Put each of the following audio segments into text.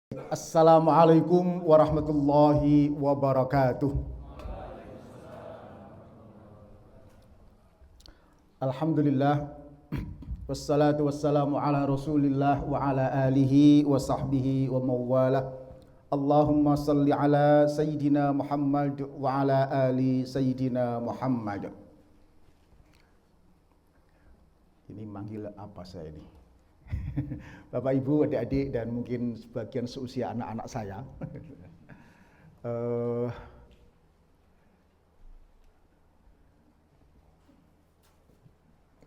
Assalamualaikum warahmatullahi wabarakatuh. Alhamdulillah wassalatu wassalamu ala Rasulillah wa ala alihi wa sahbihi wa mawalah. Allahumma salli ala Sayyidina Muhammad wa ala ali Sayyidina Muhammad. Ini manggil apa saya ini? Bapak Ibu, adik-adik, dan mungkin sebagian seusia anak-anak saya.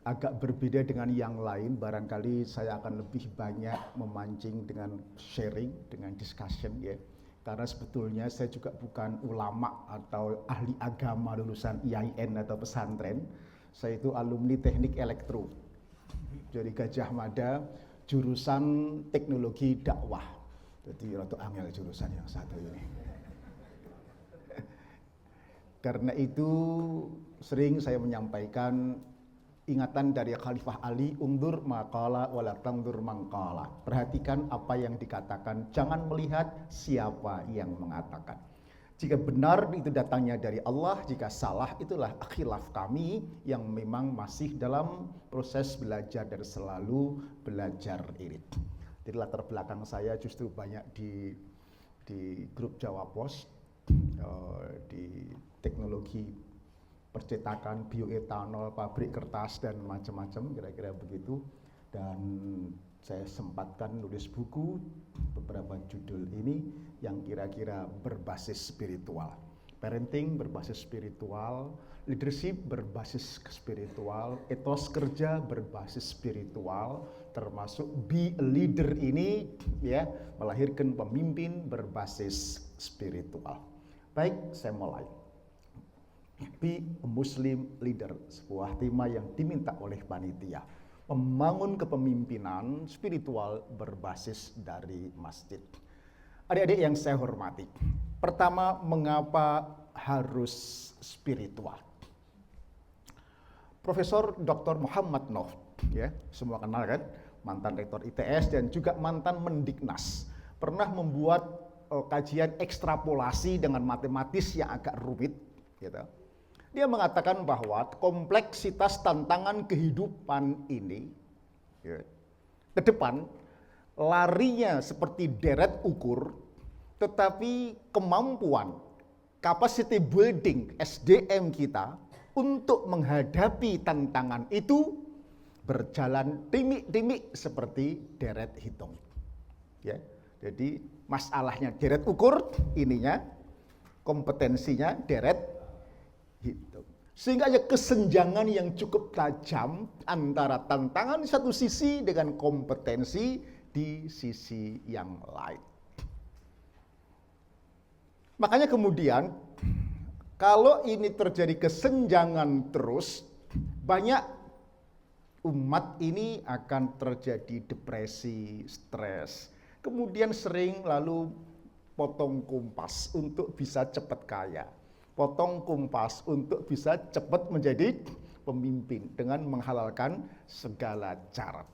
Agak berbeda dengan yang lain, barangkali saya akan lebih banyak memancing dengan sharing, dengan discussion ya. Karena sebetulnya saya juga bukan ulama atau ahli agama lulusan IAIN atau pesantren. Saya itu alumni teknik elektro. Jadi Gajah Mada, jurusan teknologi dakwah. Jadi rada angel jurusan yang satu ini. Karena itu sering saya menyampaikan ingatan dari Khalifah Ali, undur maqala wala tangdur mangqala. Perhatikan apa yang dikatakan, jangan melihat siapa yang mengatakan. Jika benar itu datangnya dari Allah, jika salah itulah khilaf kami yang memang masih dalam proses belajar dan selalu belajar irit. Jadi latar belakang saya justru banyak di grup Jawa Pos, di teknologi percetakan bioetanol, pabrik kertas dan macam-macam, kira-kira begitu. Dan saya sempatkan nulis buku, beberapa judul ini yang kira-kira berbasis spiritual. Parenting berbasis spiritual, leadership berbasis spiritual, etos kerja berbasis spiritual, termasuk be a leader ini ya, melahirkan pemimpin berbasis spiritual. Baik, saya mulai. Be a Muslim leader, sebuah tema yang diminta oleh panitia. Membangun kepemimpinan spiritual berbasis dari masjid. Adik-adik yang saya hormati, pertama, mengapa harus spiritual? Profesor Dr. Muhammad Noh, ya, semua kenal kan, mantan rektor ITS dan juga mantan Mendiknas, pernah membuat kajian ekstrapolasi dengan matematis yang agak rumit, gitu. Dia mengatakan bahwa kompleksitas tantangan kehidupan ini ya, ke depan larinya seperti deret ukur, tetapi kemampuan capacity building SDM kita untuk menghadapi tantangan itu berjalan timik-timik seperti deret hitung. Ya, jadi masalahnya deret ukur ininya, kompetensinya deret hitung. Sehingga ada kesenjangan yang cukup tajam antara tantangan di satu sisi dengan kompetensi di sisi yang lain. Makanya kemudian kalau ini terjadi kesenjangan terus, banyak umat ini akan terjadi depresi, stres. Kemudian sering lalu potong kompas untuk bisa cepat kaya. Potong kompas untuk bisa cepat menjadi pemimpin dengan menghalalkan segala cara.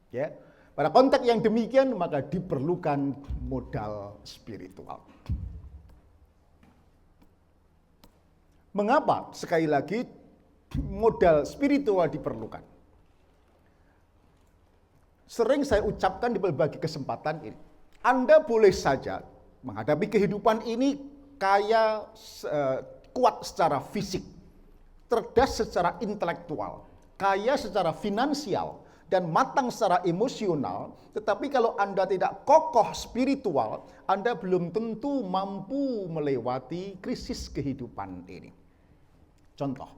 Ya, pada konteks yang demikian maka diperlukan modal spiritual. Mengapa sekali lagi modal spiritual diperlukan? Sering saya ucapkan di berbagai kesempatan ini. Anda boleh saja menghadapi kehidupan ini kaya, kuat secara fisik, cerdas secara intelektual, kaya secara finansial, dan matang secara emosional, tetapi kalau Anda tidak kokoh spiritual, Anda belum tentu mampu melewati krisis kehidupan ini. Contoh,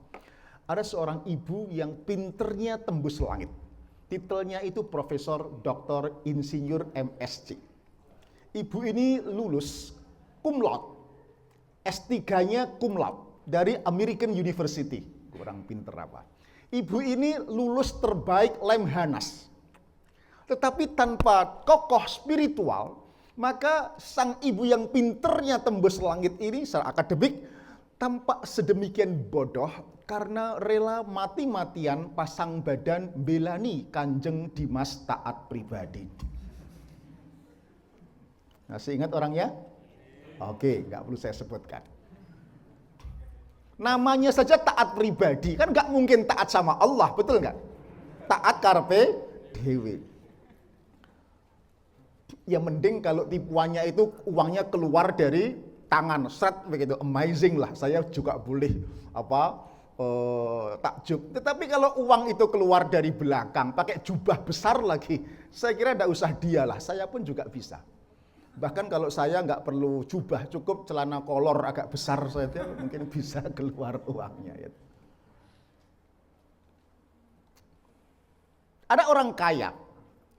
ada seorang ibu yang pinternya tembus langit. Titelnya itu Profesor Dr. Insinyur MSc. Ibu ini lulus cum laude, S3-nya cum laude dari American University. Kurang pinter apa. Ibu ini lulus terbaik Lemhanas. Tetapi tanpa kokoh spiritual, maka sang ibu yang pinternya tembus langit ini secara akademik tampak sedemikian bodoh karena rela mati-matian pasang badan belani Kanjeng Dimas taat pribadi. Masih ingat orangnya? Oke, nggak perlu saya sebutkan. Namanya saja taat pribadi, kan nggak mungkin taat sama Allah, betul nggak? Taat karpe dewe. Ya mending kalau tipuannya itu uangnya keluar dari tangan, seret begitu, amazing lah. Saya juga boleh takjub. Tetapi kalau uang itu keluar dari belakang, pakai jubah besar lagi, saya kira tidak usah dialah, saya pun juga bisa. Bahkan kalau saya nggak perlu jubah, cukup celana kolor agak besar saja mungkin bisa keluar uangnya. Ya. Ada orang kaya,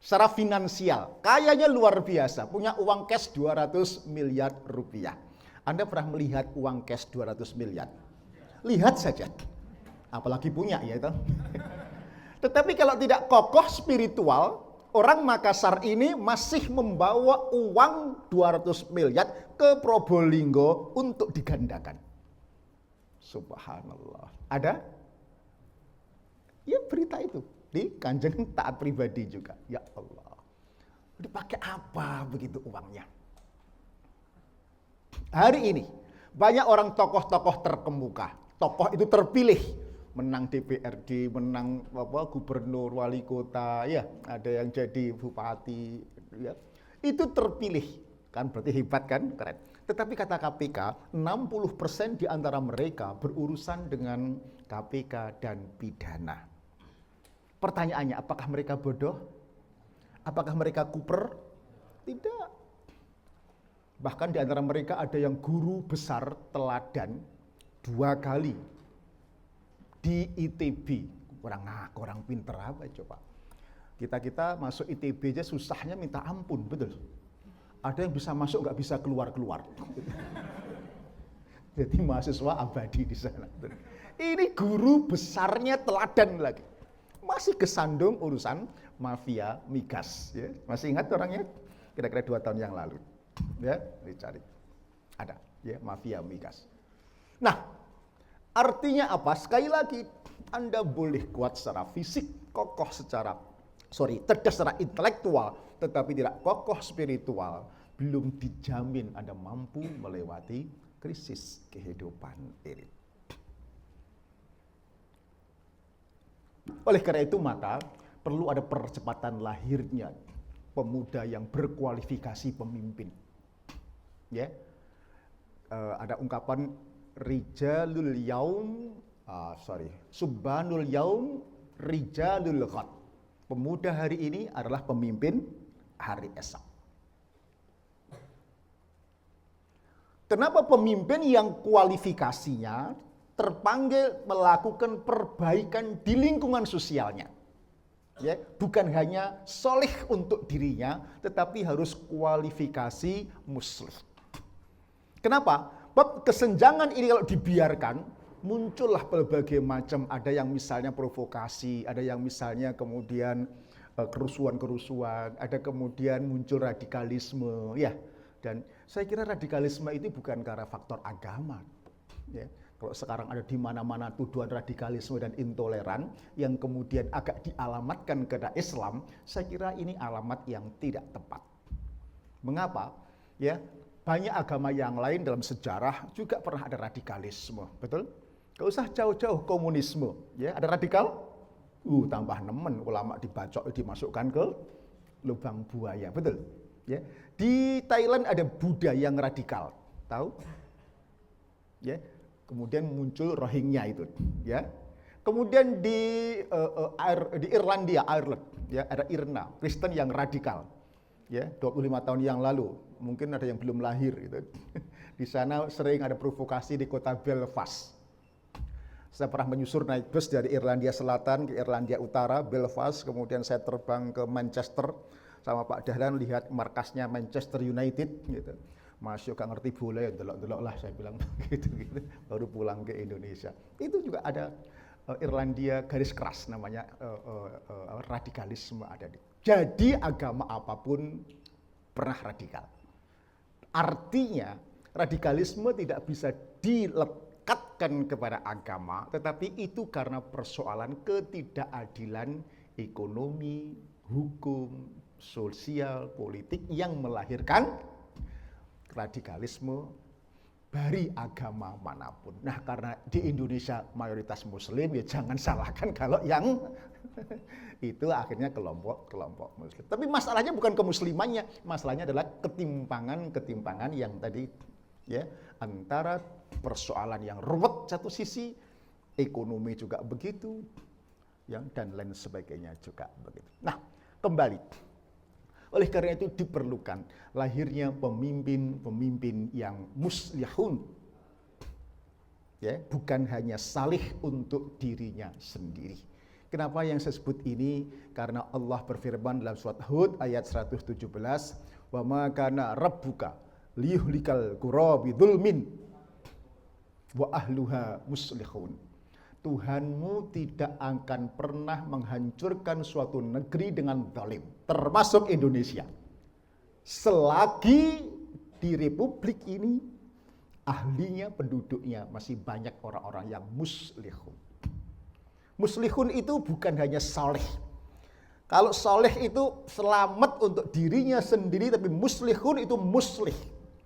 secara finansial, kayanya luar biasa, punya uang cash 200 miliar rupiah. Anda pernah melihat uang cash 200 miliar? Lihat saja, apalagi punya ya itu. Tetapi kalau tidak kokoh spiritual, orang Makassar ini masih membawa uang 200 miliar ke Probolinggo untuk digandakan. Subhanallah. Ada? Ya berita itu. Di Kanjeng taat pribadi juga. Ya Allah. Dipakai apa begitu uangnya? Hari ini banyak orang tokoh-tokoh terkemuka. Tokoh itu terpilih. Menang DPRD, menang gubernur, wali kota, ya ada yang jadi bupati, ya. Itu terpilih, kan berarti hebat kan, keren. Tetapi kata KPK, 60% di antara mereka berurusan dengan KPK dan pidana. Pertanyaannya, apakah mereka bodoh? Apakah mereka kuper? Tidak. Bahkan di antara mereka ada yang guru besar teladan 2 kali di ITB. Orang pinter apa coba. Kita masuk ITB aja susahnya minta ampun, betul. Ada yang bisa masuk nggak bisa keluar. Jadi mahasiswa abadi di sana. Ini guru besarnya teladan lagi. Masih kesandung urusan mafia migas. Ya. Masih ingat orangnya? Kira-kira 2 tahun yang lalu. Ya, dicari. Ada, ya mafia migas. Nah, artinya apa? Sekali lagi, Anda boleh kuat secara fisik, kokoh cerdas secara intelektual, tetapi tidak kokoh spiritual, belum dijamin Anda mampu melewati krisis kehidupan ini. Oleh karena itu maka perlu ada percepatan lahirnya pemuda yang berkualifikasi pemimpin. Ya, ada ungkapan Subhanul Yaum Rijalul Ghad. Pemuda hari ini adalah pemimpin hari esok. Kenapa pemimpin yang kualifikasinya terpanggil melakukan perbaikan di lingkungan sosialnya? Ya, bukan hanya soleh untuk dirinya, tetapi harus kualifikasi muslih. Kenapa? Bab kesenjangan ini kalau dibiarkan, muncullah berbagai macam, ada yang misalnya provokasi, ada yang misalnya kemudian kerusuhan-kerusuhan, ada kemudian muncul radikalisme, ya. Dan saya kira radikalisme itu bukan karena faktor agama. Ya. Kalau sekarang ada di mana-mana tuduhan radikalisme dan intoleran yang kemudian agak dialamatkan kepada Islam, saya kira ini alamat yang tidak tepat. Mengapa? Ya, banyak agama yang lain dalam sejarah juga pernah ada radikalisme, betul? Gak usah jauh-jauh komunisme, ya ada radikal, tambah nemen, ulama dibacok dimasukkan ke lubang buaya, betul? Ya, di Thailand ada Buddha yang radikal, tahu? Ya, kemudian muncul Rohingya itu, ya. Kemudian di Irlandia, Ireland, ya ada Irna, Kristen yang radikal, ya 25 tahun yang lalu, mungkin ada yang belum lahir gitu. Di sana sering ada provokasi di kota Belfast. Saya pernah menyusur naik bus dari Irlandia Selatan ke Irlandia Utara, Belfast, kemudian saya terbang ke Manchester sama Pak Dahlan lihat markasnya Manchester United gitu. Masuk gak ngerti bola ya delok-delok lah saya bilang gitu baru pulang ke Indonesia. Itu juga ada Irlandia garis keras namanya radikalisme ada di. Jadi agama apapun pernah radikal. Artinya radikalisme tidak bisa dilekatkan kepada agama, tetapi itu karena persoalan ketidakadilan ekonomi, hukum, sosial, politik yang melahirkan radikalisme dari agama manapun. Nah, karena di Indonesia mayoritas muslim, ya jangan salahkan kalau yang itu akhirnya kelompok muslim. Tapi masalahnya bukan kemuslimannya, masalahnya adalah ketimpangan yang tadi ya, antara persoalan yang ruwet satu sisi, ekonomi juga begitu, yang dan lain sebagainya juga begitu. Nah, kembali. Oleh karena itu diperlukan lahirnya pemimpin-pemimpin yang muslihun. Ya, bukan hanya salih untuk dirinya sendiri. Kenapa yang saya sebut ini? Karena Allah berfirman dalam surat Hud ayat 117, "Wa ma kana rabbuka liyuhlikal qura bidzulmin wa ahluha muslihun." Tuhanmu tidak akan pernah menghancurkan suatu negeri dengan zalim, termasuk Indonesia. Selagi di republik ini ahlinya, penduduknya masih banyak orang-orang yang muslihun. Muslihun itu bukan hanya saleh. Kalau saleh itu selamat untuk dirinya sendiri, tapi muslihun itu muslih,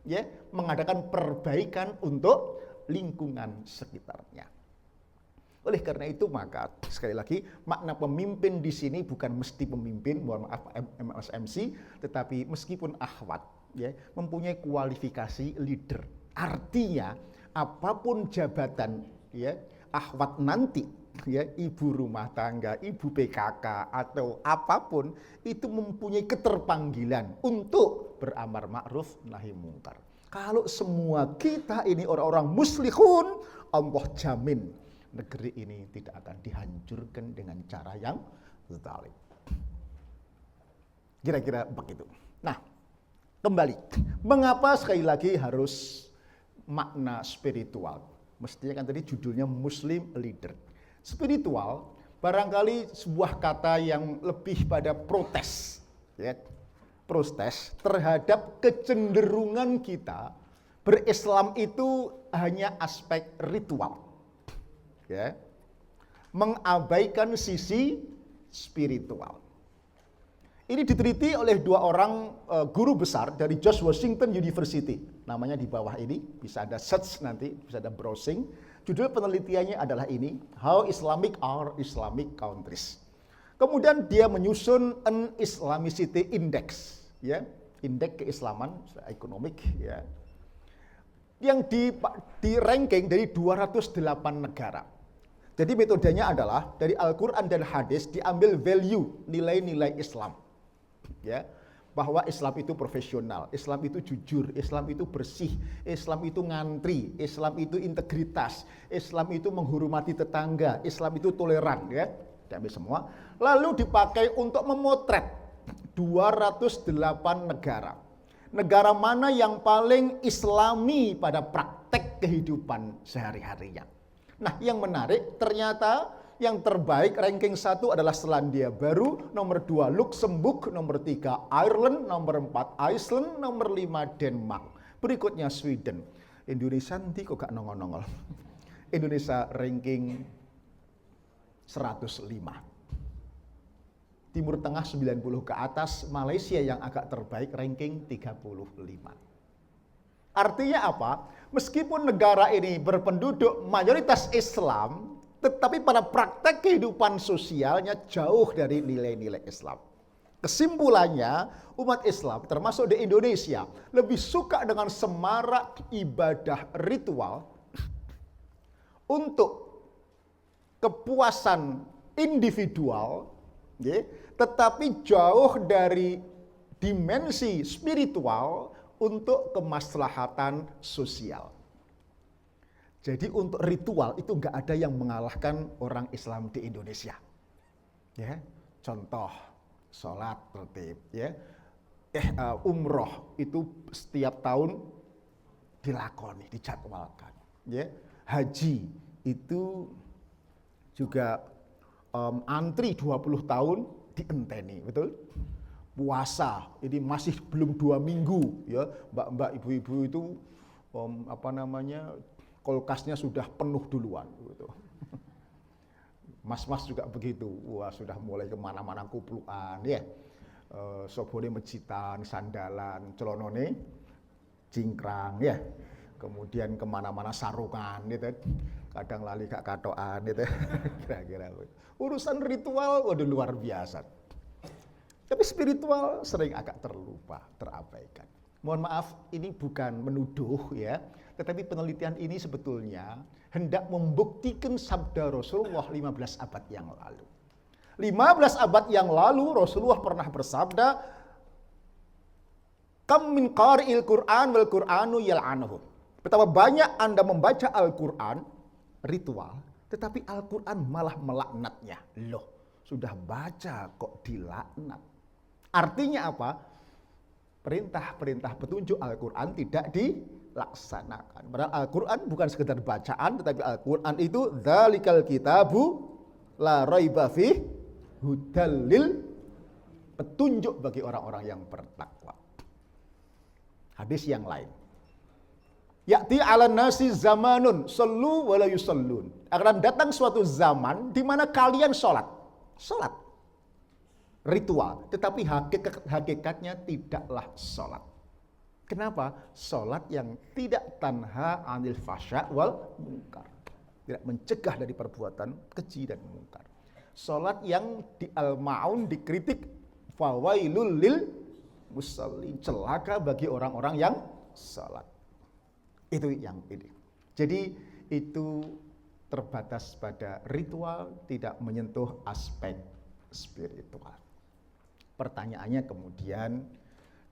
ya, mengadakan perbaikan untuk lingkungan sekitarnya. Oleh karena itu maka sekali lagi makna pemimpin di sini bukan mesti pemimpin, mohon maaf Mas MC, tetapi meskipun akhwat ya mempunyai kualifikasi leader. Artinya apapun jabatan ya akhwat nanti ya, ibu rumah tangga, ibu PKK atau apapun itu mempunyai keterpanggilan untuk beramar ma'ruf nahi mungkar. Kalau semua kita ini orang-orang muslihun, Allah jamin negeri ini tidak akan dihancurkan dengan cara yang zalim. Kira-kira begitu. Nah, kembali. Mengapa sekali lagi harus makna spiritual? Mestinya kan tadi judulnya Muslim Leader. Spiritual barangkali sebuah kata yang lebih pada protes, ya. Protes terhadap kecenderungan kita berislam itu hanya aspek ritual. Ya, mengabaikan sisi spiritual. Ini diteliti oleh dua orang guru besar dari George Washington University. Namanya di bawah ini, bisa ada search nanti, bisa ada browsing. Judul penelitiannya adalah ini, How Islamic Are Islamic Countries. Kemudian dia menyusun an Islamicity Index, ya, indeks keislaman ekonomik, ya, yang di ranking dari 208 negara. Jadi metodenya adalah dari Al-Quran dan Hadis diambil value, nilai-nilai Islam. Ya, bahwa Islam itu profesional, Islam itu jujur, Islam itu bersih, Islam itu ngantri, Islam itu integritas, Islam itu menghormati tetangga, Islam itu toleran, ya. Diambil semua. Lalu dipakai untuk memotret 208 negara. Negara mana yang paling islami pada praktek kehidupan sehari-harinya. Nah, yang menarik ternyata yang terbaik ranking 1 adalah Selandia Baru, nomor 2 Luxembourg, nomor 3 Ireland, nomor 4 Iceland, nomor 5 Denmark. Berikutnya Sweden. Indonesia nanti kok gak nongol-nongol. Indonesia ranking 105. Timur Tengah 90 ke atas, Malaysia yang agak terbaik ranking 35. Artinya apa? Meskipun negara ini berpenduduk mayoritas Islam, tetapi pada praktek kehidupan sosialnya jauh dari nilai-nilai Islam. Kesimpulannya, umat Islam termasuk di Indonesia lebih suka dengan semarak ibadah ritual untuk kepuasan individual, ya, tetapi jauh dari dimensi spiritual untuk kemaslahatan sosial. Jadi untuk ritual itu nggak ada yang mengalahkan orang Islam di Indonesia. Ya, contoh sholat tertib, ya, umroh itu setiap tahun dilakoni, dijadwalkan. Ya, haji itu juga antri 20 tahun dienteni, betul? Puasa ini masih belum 2 minggu, ya, mbak-mbak, ibu-ibu itu kulkasnya sudah penuh duluan, gitu. Mas-mas juga begitu, wah sudah mulai kemana-mana kupluan, ya, sobone mejitan, sandalan, celonone cingkrang ya. Kemudian kemana-mana sarungan gitu. Kadang lali gak katoan gitu. Kira-kira. Urusan ritual waduh luar biasa. Tapi spiritual sering agak terlupa, terabaikan. Mohon maaf, ini bukan menuduh ya, tetapi penelitian ini sebetulnya hendak membuktikan sabda Rasulullah 15 abad yang lalu. 15 abad yang lalu Rasulullah pernah bersabda, "Kam min qari'il Qur'an wal Qur'anu yal'anuhu." Betapa banyak Anda membaca Al-Qur'an, ritual, tetapi Al-Qur'an malah melaknatnya. Loh, sudah baca kok dilaknat. Artinya apa? Perintah-perintah petunjuk Al-Qur'an tidak dilaksanakan. Padahal Al-Qur'an bukan sekedar bacaan, tetapi Al-Qur'an itu dzalikal kitabu la raiba fih hudal lil, petunjuk bagi orang-orang yang bertakwa. Hadis yang lain. Ya'ti 'alan nasi zamanun sallu wa la yusallun. Akan datang suatu zaman di mana kalian salat. Ritual, tetapi hakikatnya tidaklah salat. Kenapa? Salat yang tidak tanha 'anil fasya' wal munkar. Tidak mencegah dari perbuatan keji dan munkar. Salat yang di Al-Ma'un dikritik, fawailul lil musallin, celaka bagi orang-orang yang salat. Itu yang ini. Jadi itu terbatas pada ritual, tidak menyentuh aspek spiritual. Pertanyaannya kemudian,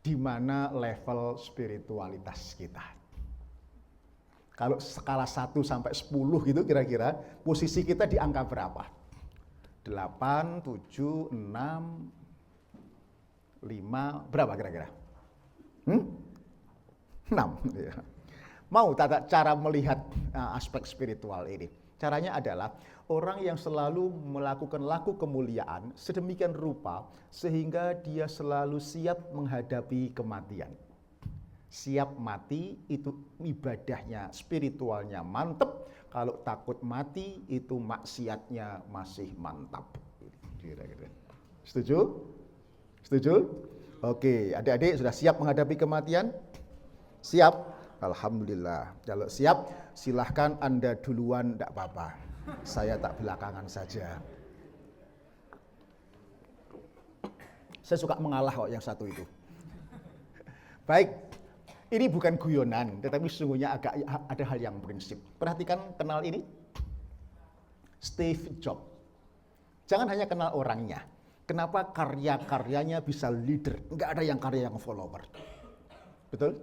di mana level spiritualitas kita? Kalau skala 1 sampai 10 gitu kira-kira, posisi kita di angka berapa? 8, 7, 6, 5, berapa kira-kira? 6. Ya. Mau tata cara melihat aspek spiritual ini? Caranya adalah orang yang selalu melakukan laku kemuliaan sedemikian rupa sehingga dia selalu siap menghadapi kematian. Siap mati itu ibadahnya, spiritualnya mantep. Kalau takut mati itu maksiatnya masih mantap. Kira-kira. Setuju? Setuju? Oke, adik-adik sudah siap menghadapi kematian? Siap? Alhamdulillah. Kalau siap, silahkan Anda duluan, tidak apa-apa. Saya tak belakangan saja. Saya suka mengalah kok yang satu itu. Baik, ini bukan guyonan, tetapi sesungguhnya ada hal yang prinsip. Perhatikan, kenal ini. Steve Jobs. Jangan hanya kenal orangnya. Kenapa karya-karyanya bisa leader? Enggak ada yang karya yang follower. Betul?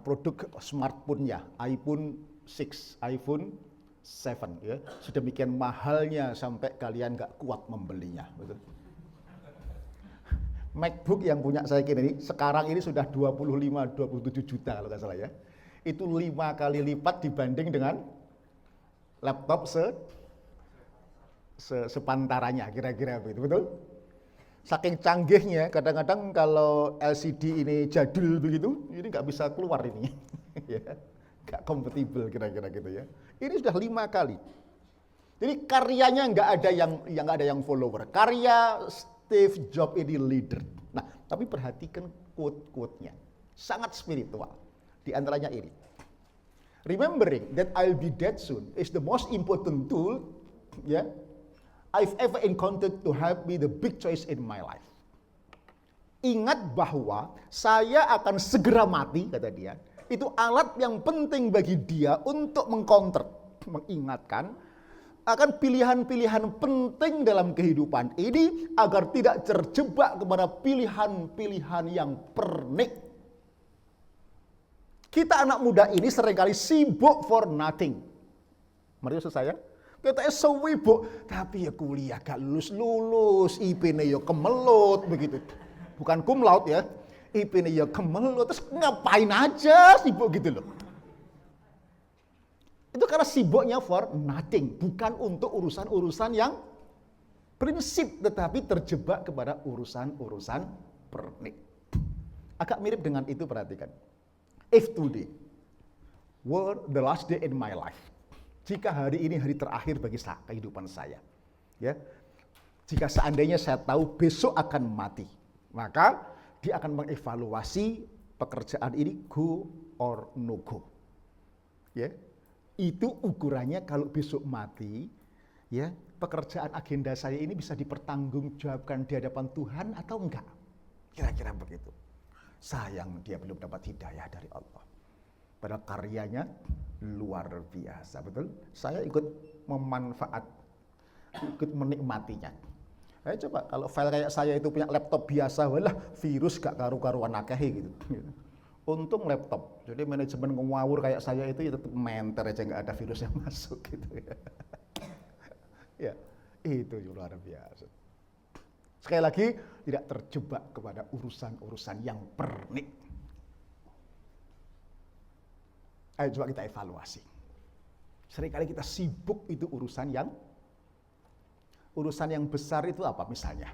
Produk smartphone-nya, iPhone 6, iPhone 7 ya. Sedemikian mahalnya sampai kalian nggak kuat membelinya, betul. MacBook yang punya saya ini sekarang ini sudah 25-27 juta kalau nggak salah ya. Itu 5 kali lipat dibanding dengan laptop sepantaranya kira-kira begitu, betul? Saking canggihnya, kadang-kadang kalau LCD ini jadul begitu, ini nggak bisa keluar ini, ya, nggak kompatibel kira-kira gitu ya. Ini sudah 5 kali. Jadi karyanya nggak ada yang follower. Karya Steve Jobs ini leader. Nah, tapi perhatikan quote-quote-nya, sangat spiritual. Di antaranya ini, remembering that I'll be dead soon is the most important tool, ya. I've ever encountered to help me the big choice in my life. Ingat bahwa saya akan segera mati, kata dia. Itu alat yang penting bagi dia untuk mengcounter, mengingatkan akan pilihan-pilihan penting dalam kehidupan ini agar tidak terjebak kepada pilihan-pilihan yang pernik. Kita anak muda ini seringkali sibuk for nothing. Mari maksud saya? Kita sewibuk, tapi ya kuliah gak lulus, IP-nya ya kemelut begitu. Bukan cum laude ya, IP-nya ya kemelut, terus ngapain aja sibuk gitu loh. Itu karena sibuknya for nothing, bukan untuk urusan-urusan yang prinsip, tetapi terjebak kepada urusan-urusan pernik. Agak mirip dengan itu, perhatikan. If today were the last day in my life, jika hari ini hari terakhir bagi kehidupan saya, ya, jika seandainya saya tahu besok akan mati, maka dia akan mengevaluasi pekerjaan ini go or no go. Ya. Itu ukurannya kalau besok mati, ya, pekerjaan agenda saya ini bisa dipertanggungjawabkan di hadapan Tuhan atau enggak? Kira-kira begitu. Sayang dia belum dapat hidayah dari Allah. Padahal karyanya luar biasa, betul? Saya ikut ikut menikmatinya. Ayo coba kalau file kayak saya itu punya laptop biasa, walah virus gak karu-karuan akehi gitu. Untung laptop, jadi manajemen ngawur kayak saya itu ya tetap menter aja nggak ada virus yang masuk gitu ya. Ya, itu luar biasa. Sekali lagi, tidak terjebak kepada urusan-urusan yang pernik. Ayo coba kita evaluasi. Seringkali kita sibuk itu urusan yang besar itu apa misalnya?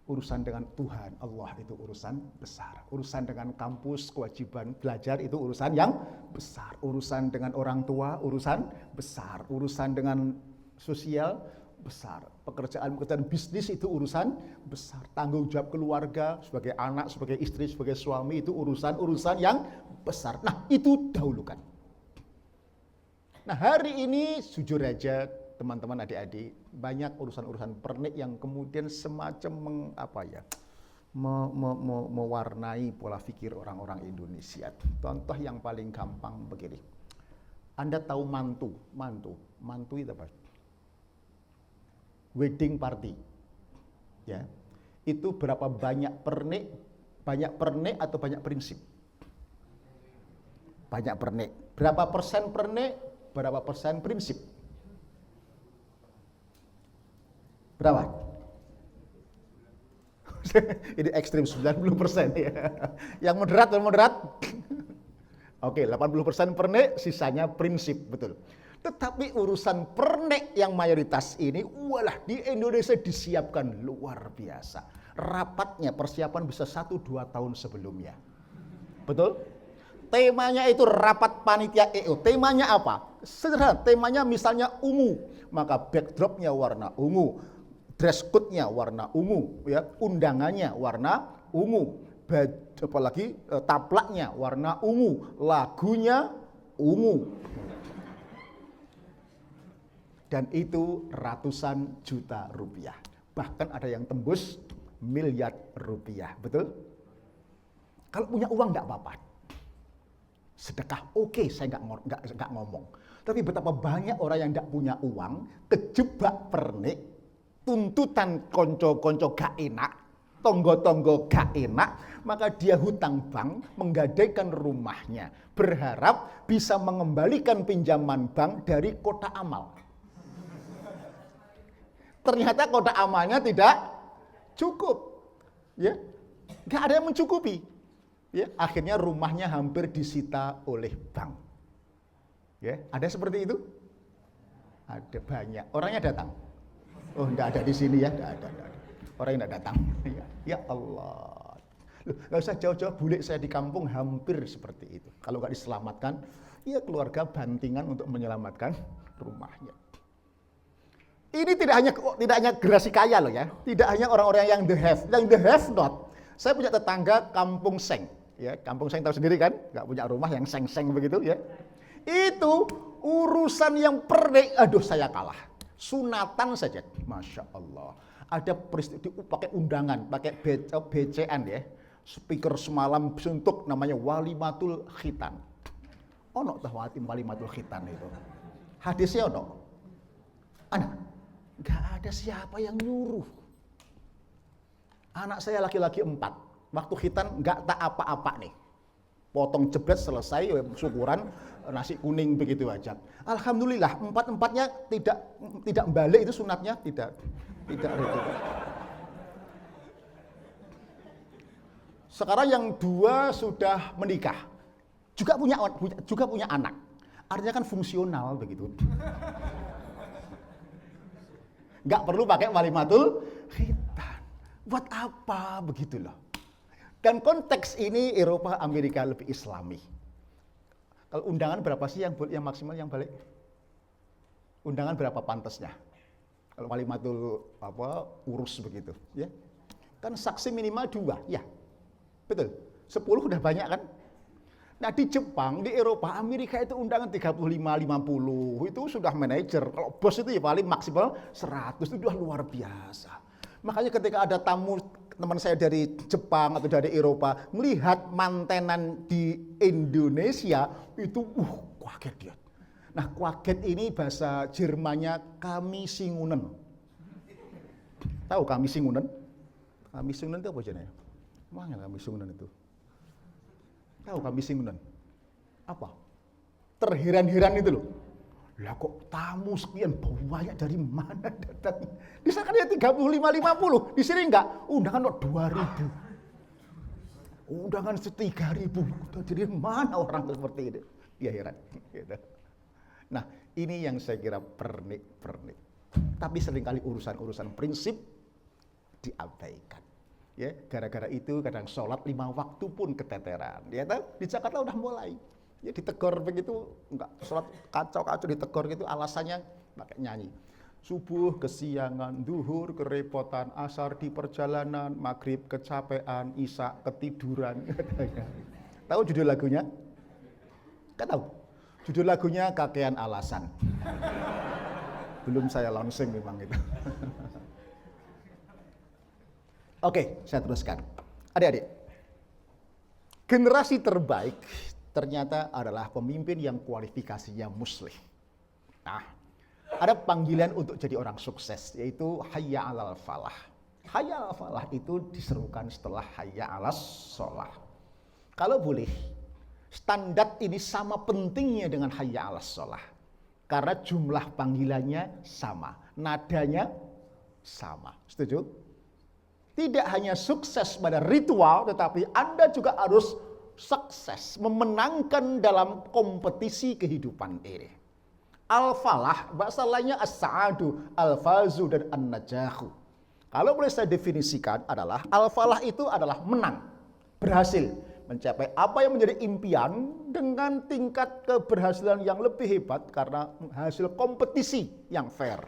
Urusan dengan Tuhan, Allah itu urusan besar. Urusan dengan kampus, kewajiban belajar itu urusan yang besar. Urusan dengan orang tua, urusan besar. Urusan dengan sosial, besar. Pekerjaan bisnis itu urusan besar. Tanggung jawab keluarga, sebagai anak, sebagai istri, sebagai suami itu urusan-urusan yang besar. Nah, itu dahulukan. Nah, hari ini jujur aja teman-teman adik-adik, banyak urusan-urusan pernik yang kemudian semacam mewarnai pola pikir orang-orang Indonesia. Contoh yang paling gampang begini. Anda tahu mantu itu apa? Wedding party. Ya. Itu berapa banyak pernik atau banyak prinsip? Banyak pernik. Berapa persen pernik, berapa persen prinsip? Berapa? Ini ekstrim 90% ya. Yang moderat. Oke, 80% pernik, sisanya prinsip, betul. Tetapi urusan pernik yang mayoritas ini, walah di Indonesia disiapkan luar biasa. Rapatnya, persiapan bisa 1-2 tahun sebelumnya. Betul? Temanya itu rapat panitia EO. Temanya apa? Sederhana, temanya misalnya ungu. Maka backdropnya warna ungu. Dress code-nya warna ungu, ya, undangannya warna ungu, apalagi taplaknya warna ungu, lagunya ungu. Dan itu ratusan juta rupiah. Bahkan ada yang tembus miliar rupiah, betul? Kalau punya uang enggak apa-apa. Sedekah oke, saya enggak ngomong. Tapi betapa banyak orang yang enggak punya uang, kejebak pernik, tuntutan konco-konco gak enak, tonggo-tonggo gak enak, maka dia hutang bank, menggadaikan rumahnya, berharap bisa mengembalikan pinjaman bank dari kotak amal. Ternyata kotak amalnya tidak cukup, ya, gak ada yang mencukupi, ya. Akhirnya rumahnya hampir disita oleh bank, ya. Ada seperti itu? Ada banyak. Orangnya datang. Oh, enggak ada di sini ya, enggak ada. Orang yang enggak datang. Ya Allah. Loh, enggak usah jauh-jauh, bule saya di kampung hampir seperti itu. Kalau enggak diselamatkan, ya keluarga bantingan untuk menyelamatkan rumahnya. Ini tidak hanya generasi kaya loh ya, tidak hanya orang-orang yang the have not. Saya punya tetangga kampung Seng, ya, kampung Seng tahu sendiri kan, enggak punya rumah yang seng-seng begitu ya. Itu urusan yang pernik, aduh saya kalah. Sunatan saja, Masya Allah. Ada peristiwa pakai undangan, pakai BCN ya. Speaker semalam suntuk namanya Walimatul Khitan. Ono tahu Walimatul Khitan itu. Hadisnya ono. Gak ada siapa yang nyuruh. Anak saya laki-laki 4. Waktu khitan gak tak apa-apa nih. Potong jebret selesai, syukuran, nasi kuning begitu aja. Alhamdulillah, 4-empatnya tidak balik itu sunatnya, tidak itu. Sekarang yang 2 sudah menikah, juga punya anak. Artinya kan fungsional begitu. Nggak perlu pakai walimatul khitan. Buat apa begitu loh? Dan konteks ini Eropa, Amerika lebih Islami. Kalau undangan berapa sih yang maksimal yang balik? Undangan berapa pantasnya? Kalau walimatul urus begitu, ya. Kan saksi minimal 2, ya. Betul. 10 udah banyak kan? Nah di Jepang, di Eropa, Amerika itu undangan 35-50, itu sudah manajer. Kalau bos itu ya paling maksimal 100, itu udah luar biasa. Makanya ketika ada tamu teman saya dari Jepang atau dari Eropa, melihat mantenan di Indonesia, itu kaget dia. Nah kaget ini bahasa Jermannya kami singunen. Tahu kami singunen? Kami singunen itu apa jenisnya? Mana kami singunen itu? Tahu kami singunen? Apa? Terheran-heran itu loh. Lah kok tamu sekian banyak dari mana datang? Di sana kan ya 35-50, di sini enggak. Undangan 2.000. Undangan 3.000. Dari mana orang seperti itu? Dia heran. Nah, ini yang saya kira pernik-pernik. Tapi seringkali urusan-urusan prinsip diabaikan. Ya, gara-gara itu kadang sholat 5 waktu pun keteteran. Ya, di Jakarta udah mulai. Ya ditegur begitu, enggak sholat kacau-kacau ditegur gitu, alasannya pakai nyanyi. Subuh kesiangan, duhur kerepotan, asar di perjalanan, maghrib kecapean, isya ketiduran. Tahu judul lagunya? Kan tahu. Judul lagunya Kakean Alasan. Belum saya launching memang itu. Oke, saya teruskan. Adik-adik, generasi terbaik ternyata adalah pemimpin yang kualifikasinya muslih. Nah, ada panggilan untuk jadi orang sukses, yaitu hayya 'alal falah. Hayya 'alal falah itu diserukan setelah hayya 'alas sholah. Kalau boleh, standar ini sama pentingnya dengan hayya 'alas sholah. Karena jumlah panggilannya sama, nadanya sama. Setuju? Tidak hanya sukses pada ritual, tetapi Anda juga harus sukses memenangkan dalam kompetisi kehidupan ini. Al-falah, bahasa lainnya as-sa'adu, al-fazu, dan an-najahu. Kalau boleh saya definisikan adalah, al-falah itu adalah menang, berhasil, mencapai apa yang menjadi impian dengan tingkat keberhasilan yang lebih hebat karena hasil kompetisi yang fair.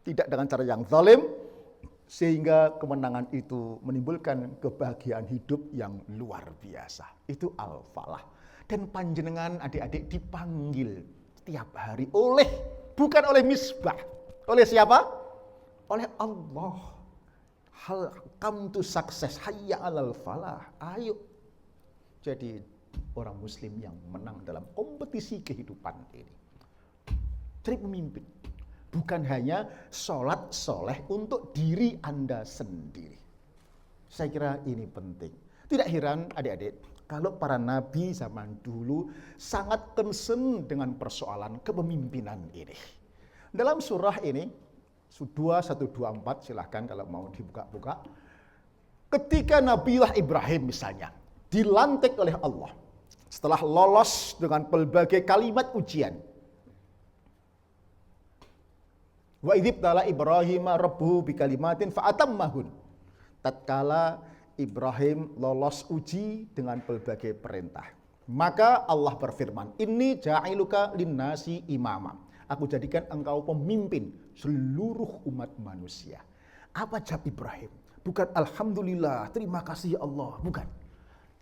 Tidak dengan cara yang zalim, sehingga kemenangan itu menimbulkan kebahagiaan hidup yang luar biasa. Itu al-falah. Dan panjenengan adik-adik dipanggil setiap hari bukan oleh misbah. Oleh siapa? Oleh Allah. Hal come to success, hayya 'alal falah. Ayo. Jadi orang muslim yang menang dalam kompetisi kehidupan ini. Jadi pemimpin. Bukan hanya sholat soleh untuk diri Anda sendiri. Saya kira ini penting. Tidak heran adik-adik, kalau para nabi zaman dulu sangat concern dengan persoalan kepemimpinan ini. Dalam surah ini, 2124, silahkan kalau mau dibuka-buka. Ketika Nabiullah Ibrahim misalnya, dilantik oleh Allah, setelah lolos dengan berbagai kalimat ujian, wa idzibtala Ibrahim rabbuhu bikalimatin fa'atammahun. Tatkala Ibrahim lolos uji dengan berbagai perintah, maka Allah berfirman, inni ja'iluka linnasi imama. Aku jadikan engkau pemimpin seluruh umat manusia. Apa jawab Ibrahim? Bukan alhamdulillah, terima kasih ya Allah, bukan.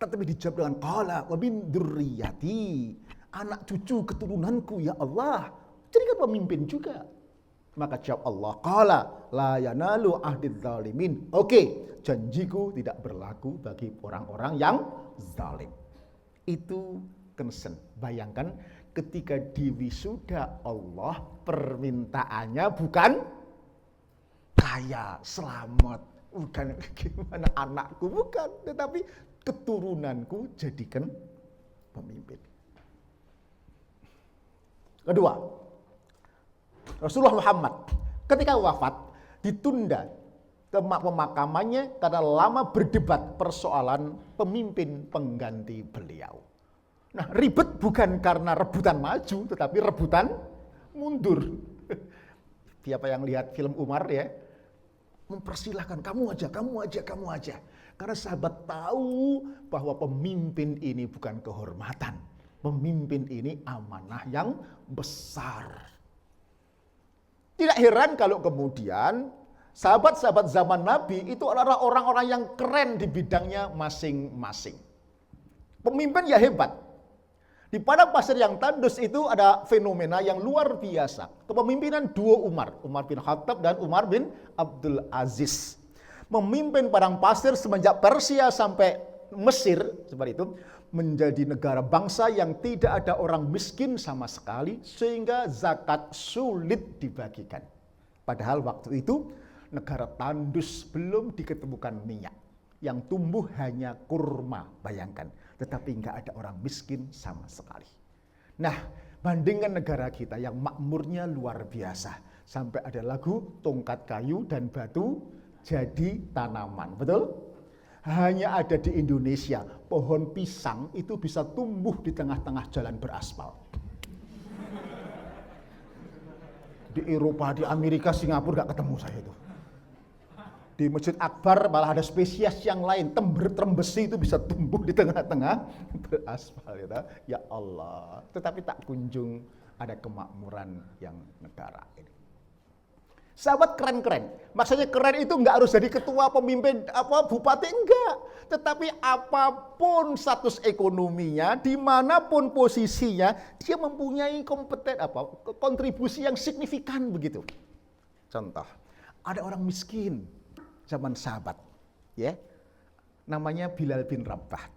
Tetapi dijawab dengan qala wa min dzurriyyati, anak cucu keturunanku ya Allah. Jadikan pemimpin juga. Maka jawab Allah, qala la yanalu ahdidz zalimin. Oke, janjiku tidak berlaku bagi orang-orang yang zalim. Itu concern. Bayangkan ketika di wisuda Allah, permintaannya bukan kaya, selamat, bukan gimana anakku, bukan, tetapi keturunanku jadikan pemimpin. Kedua, Rasulullah Muhammad ketika wafat ditunda pemakamannya karena lama berdebat persoalan pemimpin pengganti beliau. Nah, ribet bukan karena rebutan maju, tetapi rebutan mundur. Siapa yang lihat film Umar ya, mempersilahkan kamu aja. Karena sahabat tahu bahwa pemimpin ini bukan kehormatan. Pemimpin ini amanah yang besar. Tidak heran kalau kemudian sahabat-sahabat zaman Nabi itu adalah orang-orang yang keren di bidangnya masing-masing. Pemimpin ya hebat. Di padang pasir yang tandus itu ada fenomena yang luar biasa. Kepemimpinan dua Umar bin Khattab dan Umar bin Abdul Aziz. Memimpin padang pasir semenjak Persia sampai Mesir, seperti itu, menjadi negara bangsa yang tidak ada orang miskin sama sekali, sehingga zakat sulit dibagikan. Padahal waktu itu negara tandus, belum diketemukan minyak. Yang tumbuh hanya kurma, bayangkan. Tetapi nggak ada orang miskin sama sekali. Nah, bandingkan negara kita yang makmurnya luar biasa. Sampai ada lagu tongkat kayu dan batu jadi tanaman, betul? Hanya ada di Indonesia, pohon pisang itu bisa tumbuh di tengah-tengah jalan beraspal. Di Eropa, di Amerika, Singapura gak ketemu saya itu. Di Masjid Akbar malah ada spesies yang lain, trembesi itu bisa tumbuh di tengah-tengah beraspal. Ya Allah, tetapi tak kunjung ada kemakmuran yang negara ini. Sahabat keren-keren, maksudnya keren itu nggak harus jadi ketua, pemimpin, bupati, enggak. Tetapi apapun status ekonominya, dimanapun posisinya, dia mempunyai kontribusi yang signifikan begitu. Contoh, ada orang miskin zaman sahabat, ya, namanya Bilal bin Rabah.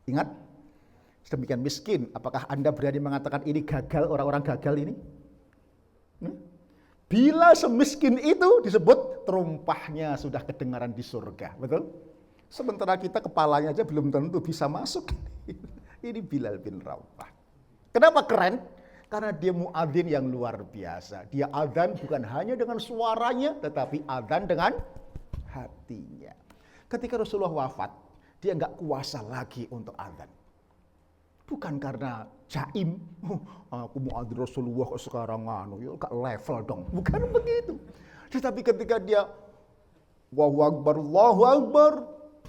Ingat, sedemikian miskin, apakah Anda berani mengatakan ini gagal, orang-orang gagal ini? Bila semiskin itu disebut terumpahnya sudah kedengaran di surga, betul? Sementara kita kepalanya aja belum tentu bisa masuk. Ini Bilal bin Rabah. Kenapa keren? Karena dia muadzin yang luar biasa. Dia adzan bukan hanya dengan suaranya, tetapi adzan dengan hatinya. Ketika Rasulullah wafat, dia nggak kuasa lagi untuk adzan. Bukan karena jaim, aku muadzin Rasulullah sekarang gak level dong. Bukan begitu. Tetapi ketika dia Allahu Akbar,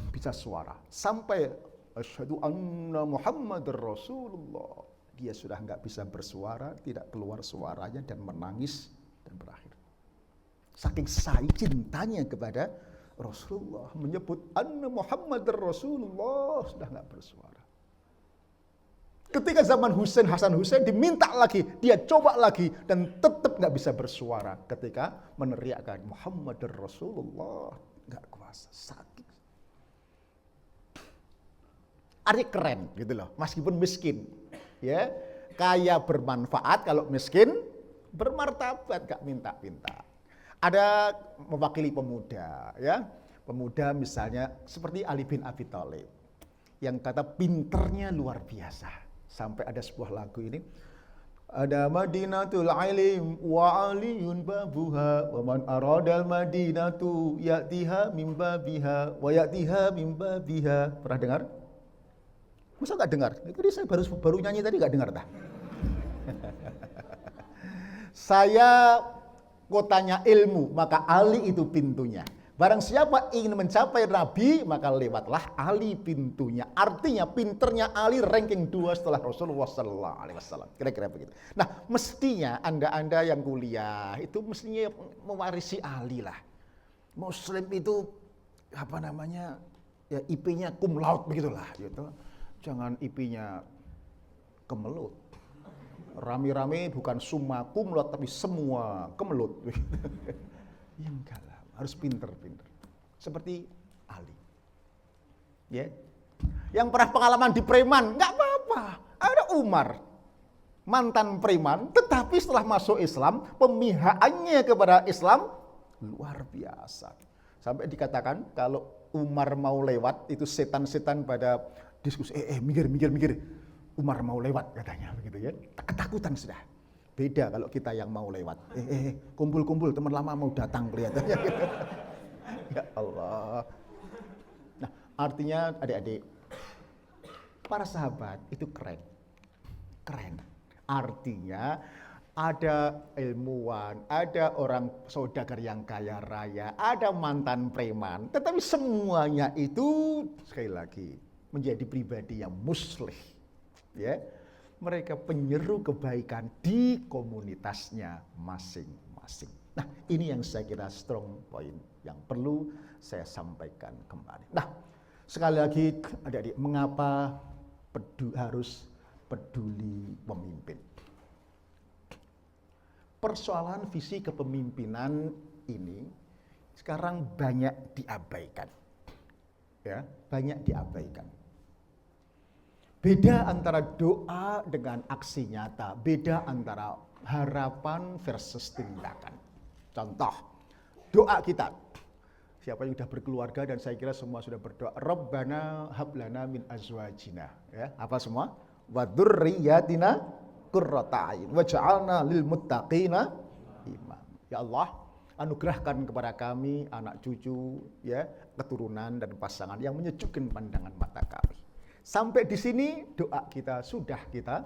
bisa suara. Sampai asyhadu anna Muhammadar Rasulullah. Dia sudah nggak bisa bersuara, tidak keluar suaranya dan menangis dan berakhir. Saking cintanya kepada Rasulullah, menyebut anna Muhammadar Rasulullah, sudah nggak bersuara. Ketika zaman Hasan Hussein diminta lagi, dia coba lagi dan tetap nggak bisa bersuara ketika meneriakkan Muhammadur Rasulullah, nggak kuasa, sakit. Artinya keren gitu loh, meskipun miskin, ya, kaya bermanfaat, kalau miskin bermartabat, nggak minta-minta. Ada mewakili pemuda, ya, pemuda misalnya seperti Ali bin Abi Thalib, yang kata pinternya luar biasa. Sampai ada sebuah lagu ini, ada Madinatul Ilim wa aliyun babuha wa man aradal madinatu ya'tiha min babiha wa ya'tiha min babiha. Pernah dengar? Masa nggak dengar? Tadi saya baru nyanyi tadi, nggak dengar dah. Saya kotanya ilmu, maka Ali itu pintunya. Barang siapa ingin mencapai Nabi, maka lewatlah Ali pintunya. Artinya pinternya Ali ranking 2 setelah Rasulullah SAW. Kira-kira begitu. Nah, mestinya Anda yang kuliah itu mestinya mewarisi Ali lah. Muslim itu ya IP-nya cum laude begitulah, gitu. Jangan IP-nya kemelut. Rame-rame bukan summa cum laude tapi semua kemelut. Ya enggak lah. Harus pinter-pinter. Seperti Ali. Ya. Yang pernah pengalaman di preman, nggak apa-apa. Ada Umar, mantan preman, tetapi setelah masuk Islam, pemihakannya kepada Islam luar biasa. Sampai dikatakan kalau Umar mau lewat, itu setan-setan pada diskusi, mikir. Umar mau lewat katanya, begitu ya. Ketakutan sudah. Beda kalau kita yang mau lewat. Kumpul-kumpul, teman lama mau datang kelihatannya. Ya Allah. Nah, artinya adik-adik, para sahabat itu keren. Keren. Artinya ada ilmuwan, ada orang saudagar yang kaya raya, ada mantan preman. Tetapi semuanya itu sekali lagi menjadi pribadi yang muslih. Ya. Mereka penyeru kebaikan di komunitasnya masing-masing. Nah, ini yang saya kira strong point yang perlu saya sampaikan kembali. Nah, sekali lagi adik-adik, mengapa harus peduli pemimpin? Persoalan visi kepemimpinan ini sekarang banyak diabaikan. Ya, banyak diabaikan. Beda antara doa dengan aksi nyata, beda antara harapan versus tindakan. Contoh, doa kita. Siapa yang sudah berkeluarga dan saya kira semua sudah berdoa, Rabbana hablana min azwajina. Ya, apa semua? Wa dzurriyyatina qurrata a'yun waj'alna lil muttaqina imam. Ya Allah, anugerahkan kepada kami anak cucu, ya, keturunan dan pasangan yang menyejukkan pandangan mata kami. Sampai di sini doa kita sudah kita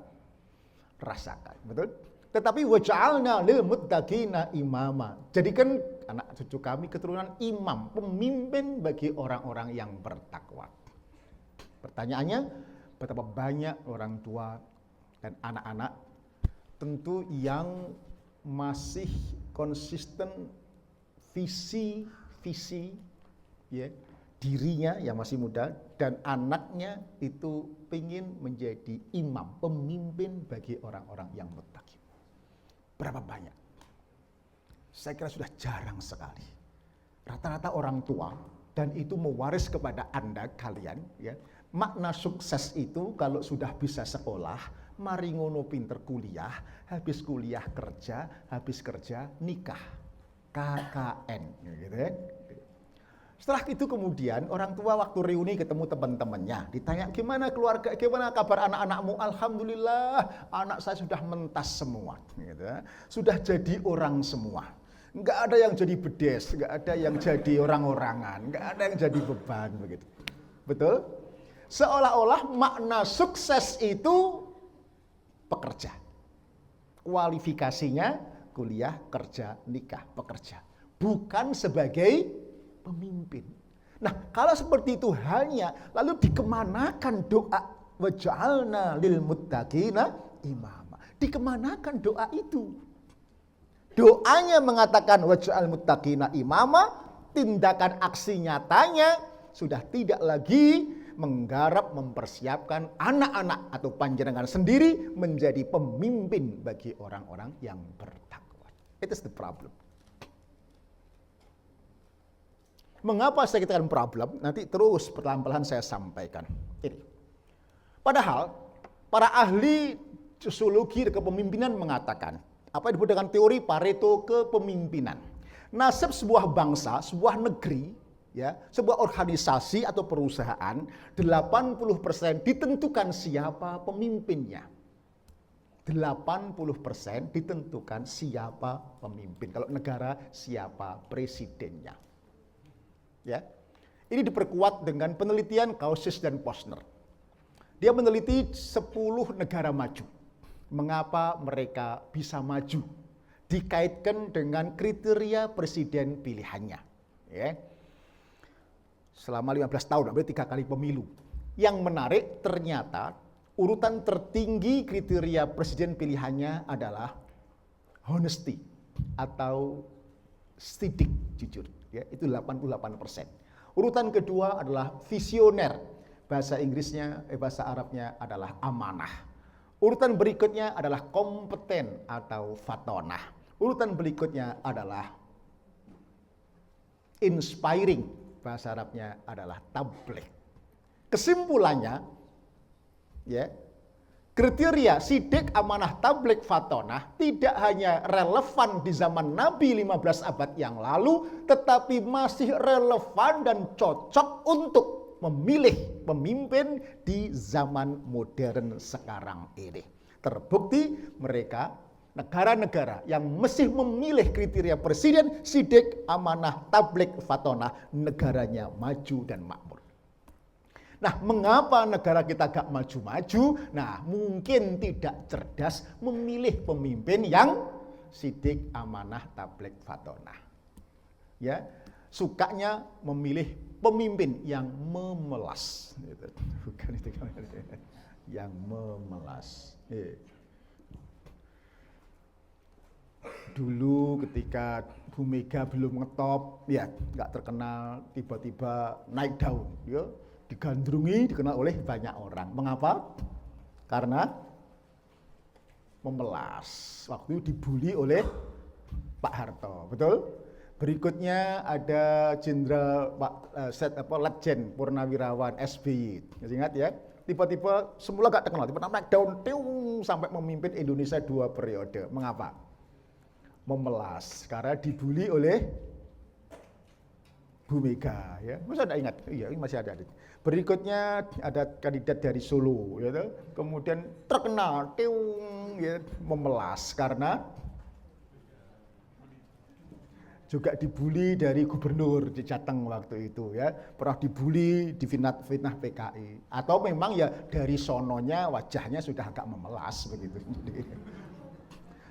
rasakan, betul? Tetapi waj'alna lil muttaqina imama. Jadikan anak cucu kami keturunan imam, pemimpin bagi orang-orang yang bertakwa. Pertanyaannya, betapa banyak orang tua dan anak-anak tentu yang masih konsisten visi ya, dirinya yang masih muda dan anaknya itu ingin menjadi imam, pemimpin bagi orang-orang yang muttaqin. Berapa banyak? Saya kira sudah jarang sekali. Rata-rata orang tua dan itu mewaris kepada Anda kalian, ya. Makna sukses itu kalau sudah bisa sekolah, mari ngono pinter kuliah, habis kuliah kerja, habis kerja nikah. KKN, gitu ya. Setelah itu kemudian orang tua waktu reuni ketemu teman-temannya, ditanya gimana keluarga, gimana kabar anak-anakmu? Alhamdulillah, anak saya sudah mentas semua, gitu. Sudah jadi orang semua. Nggak ada yang jadi bedes, nggak ada yang jadi orang-orangan, nggak ada yang jadi beban, begitu. Betul? Seolah-olah makna sukses itu pekerja. Kualifikasinya kuliah, kerja, nikah, pekerja. Bukan sebagai pemimpin. Nah, kalau seperti itu halnya, lalu dikemanakan doa waj'alna lil muttaqina imama? Dikemanakan doa itu? Doanya mengatakan waj'al muttaqina imama, tindakan aksi nyatanya sudah tidak lagi menggarap mempersiapkan anak-anak atau panjenengan sendiri menjadi pemimpin bagi orang-orang yang bertakwa. It is the problem. Mengapa saya katakan problem? Nanti terus pelan-pelan saya sampaikan. Ini. Padahal para ahli sosiologi kepemimpinan mengatakan apa yang disebut dengan teori Pareto kepemimpinan. Nasib sebuah bangsa, sebuah negeri, ya, sebuah organisasi atau perusahaan 80% ditentukan siapa pemimpinnya. 80% ditentukan siapa pemimpin. Kalau negara siapa presidennya. Ya, ini diperkuat dengan penelitian Kausis dan Posner. Dia meneliti 10 negara maju. Mengapa mereka bisa maju? Dikaitkan dengan kriteria presiden pilihannya. Ya. Selama 15 tahun, berarti 3 kali pemilu. Yang menarik ternyata urutan tertinggi kriteria presiden pilihannya adalah honesty atau sidik, jujur. Ya, itu 88%. Urutan kedua adalah visioner. Bahasa Inggrisnya, bahasa Arabnya adalah amanah. Urutan berikutnya adalah kompeten atau fatonah. Urutan berikutnya adalah inspiring. Bahasa Arabnya adalah tabligh. Kesimpulannya, ya, kriteria sidik, amanah, tabligh, fatonah tidak hanya relevan di zaman Nabi 15 abad yang lalu, tetapi masih relevan dan cocok untuk memilih pemimpin di zaman modern sekarang ini. Terbukti mereka negara-negara yang masih memilih kriteria presiden, sidik, amanah, tabligh, fatonah, negaranya maju dan makmur. Nah, mengapa negara kita gak maju-maju? Nah, mungkin tidak cerdas memilih pemimpin yang sidik, amanah, tabligh, fatonah. Ya, sukanya memilih pemimpin yang memelas. Bukan itu, yang memelas. Dulu ketika Bu Mega belum ngetop, ya nggak terkenal, tiba-tiba naik daun, ya digandrungi, dikenal oleh banyak orang. Mengapa? Karena memelas. Waktu itu dibully oleh Pak Harto, betul? Berikutnya ada Jenderal Letjen Purnawirawan SBY, masih ingat ya? Tiba-tiba semula gak terkenal, tiba-tiba naik daun tiung sampai memimpin Indonesia 2 periode. Mengapa? Memelas, karena dibully oleh Bu Mega, ya. Masih ada ingat? Iya, ini masih ada. Berikutnya ada kandidat dari Solo, ya, kemudian terkenal, tiung, ya, memelas karena juga dibully dari gubernur di Jateng waktu itu, ya, pernah dibully, fitnah PKI, atau memang ya dari sononya wajahnya sudah agak memelas begitu.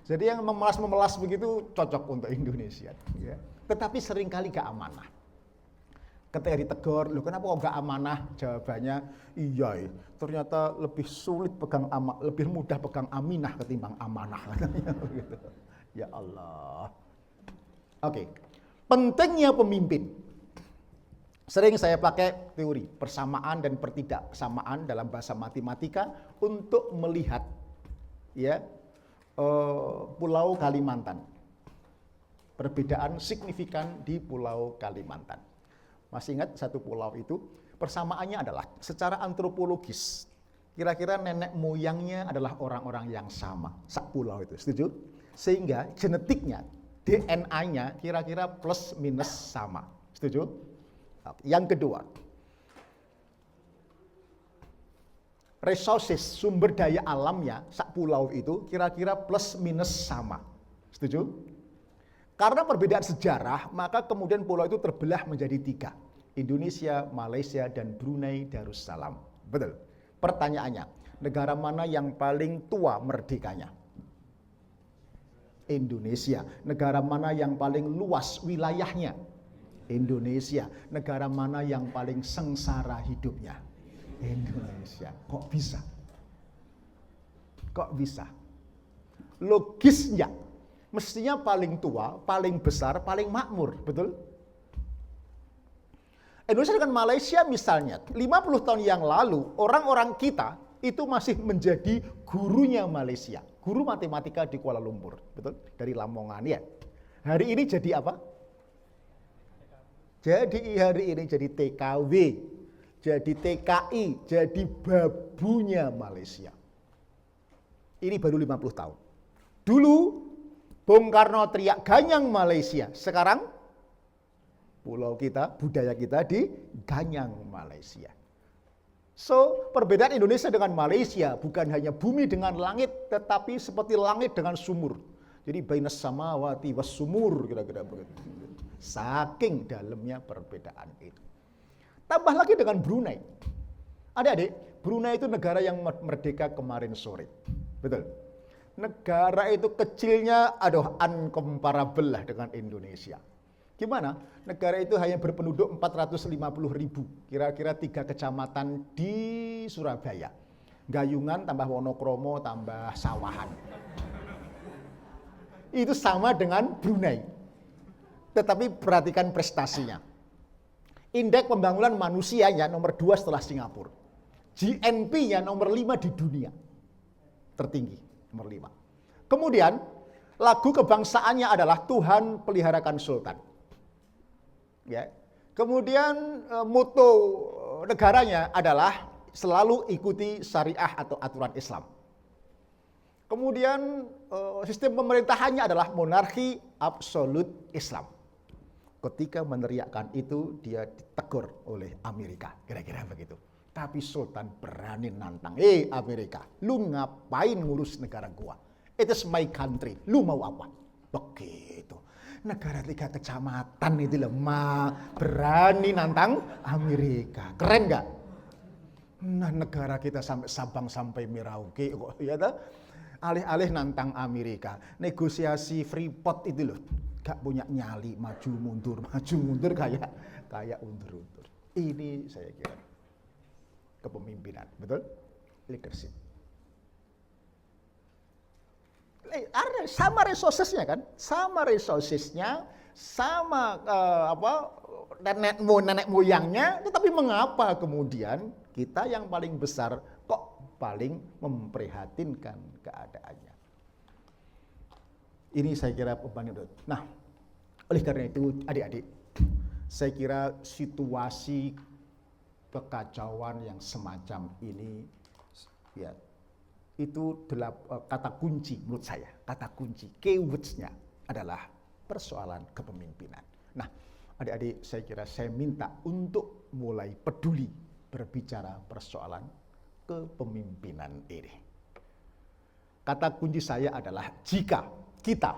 Jadi yang memelas begitu cocok untuk Indonesia, ya. Tetapi seringkali gak amanah. Ketika ditegur, loh kenapa kok gak amanah? Jawabannya, iya, ternyata lebih sulit lebih mudah pegang aminah ketimbang amanah. Ya Allah. Oke, pentingnya pemimpin. Sering saya pakai teori persamaan dan pertidaksamaan dalam bahasa matematika untuk melihat, ya, Pulau Kalimantan. Perbedaan signifikan di Pulau Kalimantan. Masih ingat satu pulau itu? Persamaannya adalah secara antropologis. Kira-kira nenek moyangnya adalah orang-orang yang sama, sak pulau itu, setuju? Sehingga genetiknya, DNA-nya kira-kira plus minus sama. Setuju? Yang kedua, resources, sumber daya alamnya sak pulau itu kira-kira plus minus sama. Setuju? Karena perbedaan sejarah, maka kemudian pulau itu terbelah menjadi 3. Indonesia, Malaysia, dan Brunei Darussalam. Betul. Pertanyaannya, negara mana yang paling tua merdekanya? Indonesia. Negara mana yang paling luas wilayahnya? Indonesia. Negara mana yang paling sengsara hidupnya? Indonesia. Kok bisa? Kok bisa? Logisnya, mestinya paling tua, paling besar, paling makmur, betul? Indonesia dengan Malaysia misalnya, 50 tahun yang lalu, orang-orang kita itu masih menjadi gurunya Malaysia. Guru matematika di Kuala Lumpur, betul? Dari Lamongan, ya. Hari ini jadi apa? Jadi hari ini jadi TKW, jadi TKI, jadi babunya Malaysia. Ini baru 50 tahun. Dulu, Bung Karno teriak ganyang Malaysia. Sekarang, pulau kita, budaya kita di ganyang Malaysia. So, perbedaan Indonesia dengan Malaysia bukan hanya bumi dengan langit, tetapi seperti langit dengan sumur. Jadi bainas samawati was sumur, kira-kira begitu. Saking dalamnya perbedaan itu. Tambah lagi dengan Brunei. Adik-adik, Brunei itu negara yang merdeka kemarin sore. Betul. Negara itu kecilnya, aduh, uncomparable lah dengan Indonesia. Gimana? Negara itu hanya berpenduduk 450.000, kira-kira 3 kecamatan di Surabaya. Gayungan tambah Wonokromo tambah sawahan. Itu sama dengan Brunei. Tetapi perhatikan prestasinya. Indeks pembangunan manusianya nomor 2 setelah Singapura. GNP-nya nomor 5 di dunia. Tertinggi, nomor 5. Kemudian, lagu kebangsaannya adalah Tuhan peliharakan Sultan. Ya. Kemudian moto negaranya adalah selalu ikuti syariah atau aturan Islam. Kemudian sistem pemerintahannya adalah monarki absolut Islam. Ketika meneriakkan itu, dia ditegur oleh Amerika, kira-kira begitu. Tapi Sultan berani nantang, Amerika, lu ngapain ngurus negara gua? It is my country, lu mau apa? Begitu. Negara 3 kecamatan itu lemah, berani nantang Amerika. Keren gak? Nah, negara kita sampai Sabang sampai Merauke kok, ya toh? Alih-alih nantang Amerika. Negosiasi Freeport itu loh, gak punya nyali, maju mundur kayak undur-undur. Ini saya kira kepemimpinan, betul? Leadership. Sama resourcesnya kan, sama resourcesnya, sama nenek moyangnya, tetapi mengapa kemudian kita yang paling besar kok paling memprihatinkan keadaannya? Ini saya kira beban. Nah, oleh karena itu adik-adik, saya kira situasi kekacauan yang semacam ini, ya, itu kata kunci menurut saya, kata kunci, keywords-nya adalah persoalan kepemimpinan. Nah, adik-adik, saya kira saya minta untuk mulai peduli berbicara persoalan kepemimpinan ini. Kata kunci saya adalah jika kita,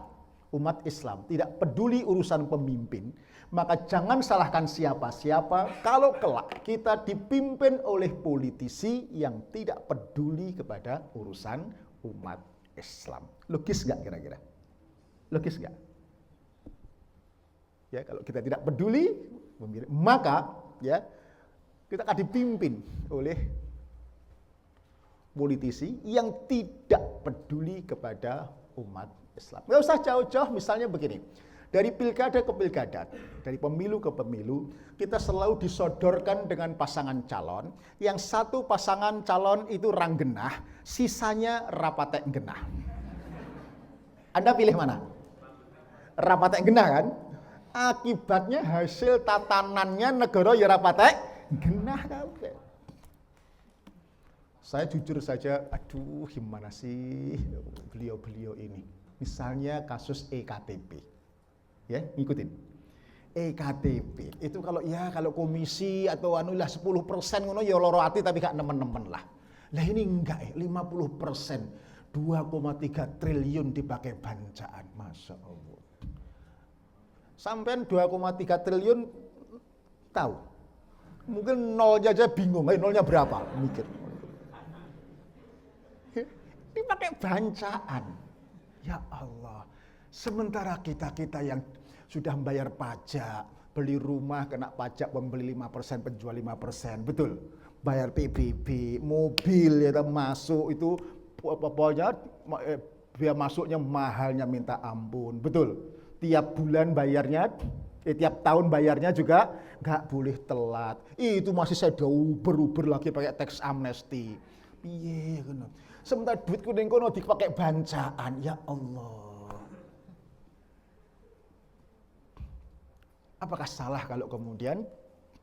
umat Islam, tidak peduli urusan pemimpin, maka jangan salahkan siapa-siapa kalau kelak kita dipimpin oleh politisi yang tidak peduli kepada urusan umat Islam. Logis nggak kira-kira? Logis nggak? Ya, kalau kita tidak peduli, maka ya kita akan dipimpin oleh politisi yang tidak peduli kepada umat Islam. Nggak usah jauh-jauh, misalnya begini. Dari pilkada ke pilkada, dari pemilu ke pemilu, kita selalu disodorkan dengan pasangan calon, yang satu pasangan calon itu ranggenah, sisanya rapatek genah. Anda pilih mana? Rapatek genah kan? Akibatnya hasil tatanannya negara ya rapatek genah kabeh. Saya jujur saja, aduh gimana sih beliau-beliau ini. Misalnya kasus EKTP. Ya, ngikutin. EKTP itu kalau komisi atau anulah 10% ngono ya loro ati tapi gak nemen-nemen lah. Lah ini enggak 50%, 2,3 triliun dipakai bancaan, Masya Allah. Sampai 2,3 triliun tahu. Mungkin nolnya aja bingung, nolnya berapa? Mikir. Dipakai bancaan. Ya Allah. Sementara kita yang sudah membayar pajak, beli rumah kena pajak pembeli 5%, penjual 5%, betul. Bayar PBB, mobil ya masuk itu pokoknya biaya masuknya mahalnya minta ampun, betul. Tiap bulan bayarnya, tiap tahun bayarnya juga nggak boleh telat. Itu masih saya uber lagi pakai tax amnesty. Piye ngono. Sementara duit kuning kono dipakai bancaan, ya Allah. Apakah salah kalau kemudian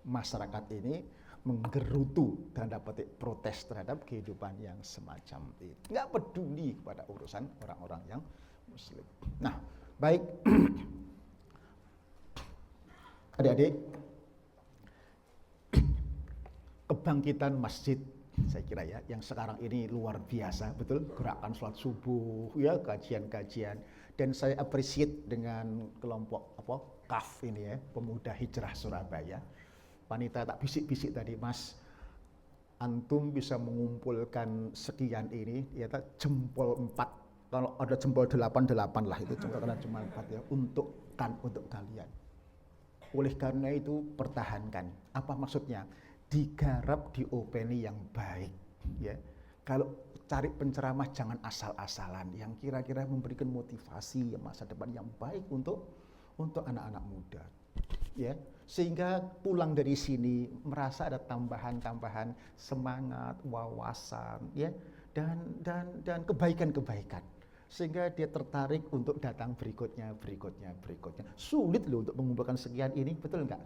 masyarakat ini menggerutu dan dapat protes terhadap kehidupan yang semacam itu? Nggak peduli kepada urusan orang-orang yang Muslim. Nah, baik, adik-adik, kebangkitan masjid, saya kira ya, yang sekarang ini luar biasa, betul, gerakan sholat subuh, ya, kajian-kajian, dan saya appreciate dengan kelompok KAF ini ya, Pemuda Hijrah Surabaya. Wanita tak bisik-bisik tadi, Mas, antum bisa mengumpulkan sekian ini, ya, jempol 4, kalau ada jempol 8 lah itu, karena cuma 4 ya, untuk kalian. Oleh karena itu pertahankan. Apa maksudnya? Digarap, diopeni yang baik, ya. Kalau cari penceramah jangan asal-asalan, yang kira-kira memberikan motivasi masa depan yang baik untuk anak-anak muda, ya, sehingga pulang dari sini merasa ada tambahan semangat, wawasan, ya, dan kebaikan, sehingga dia tertarik untuk datang berikutnya. Sulit loh untuk mengumpulkan sekian ini, betul enggak?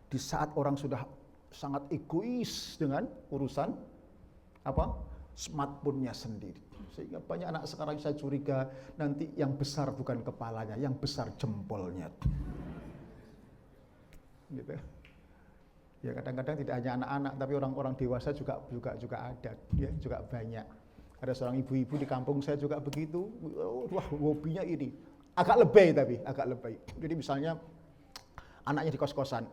Di saat orang sudah sangat egois dengan urusan smartphone-nya sendiri. Sehingga banyak anak sekarang saya curiga nanti yang besar bukan kepalanya, yang besar jempolnya. Gitu. Ya kadang-kadang tidak hanya anak-anak, tapi orang-orang dewasa juga ada, ya, juga banyak. Ada seorang ibu-ibu di kampung saya juga begitu. Wah, hobinya ini. Agak lebay. Jadi misalnya anaknya di kos-kosan,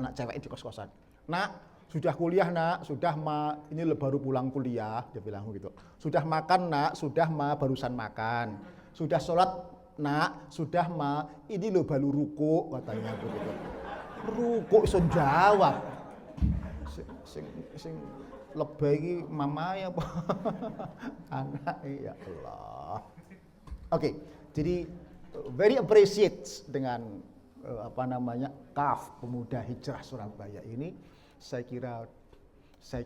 anak cewek di kos-kosan. Nak, sudah kuliah nak, ini baru pulang kuliah, dia bilang gitu. Sudah makan nak, barusan makan. Sudah sholat nak, ini baru ruku, katanya begitu. Ruku iso jawab. Sing lebay iki mamae apa? Anak, ya Allah. Oke, jadi very appreciate dengan KAF Pemuda Hijrah Surabaya ini. Saya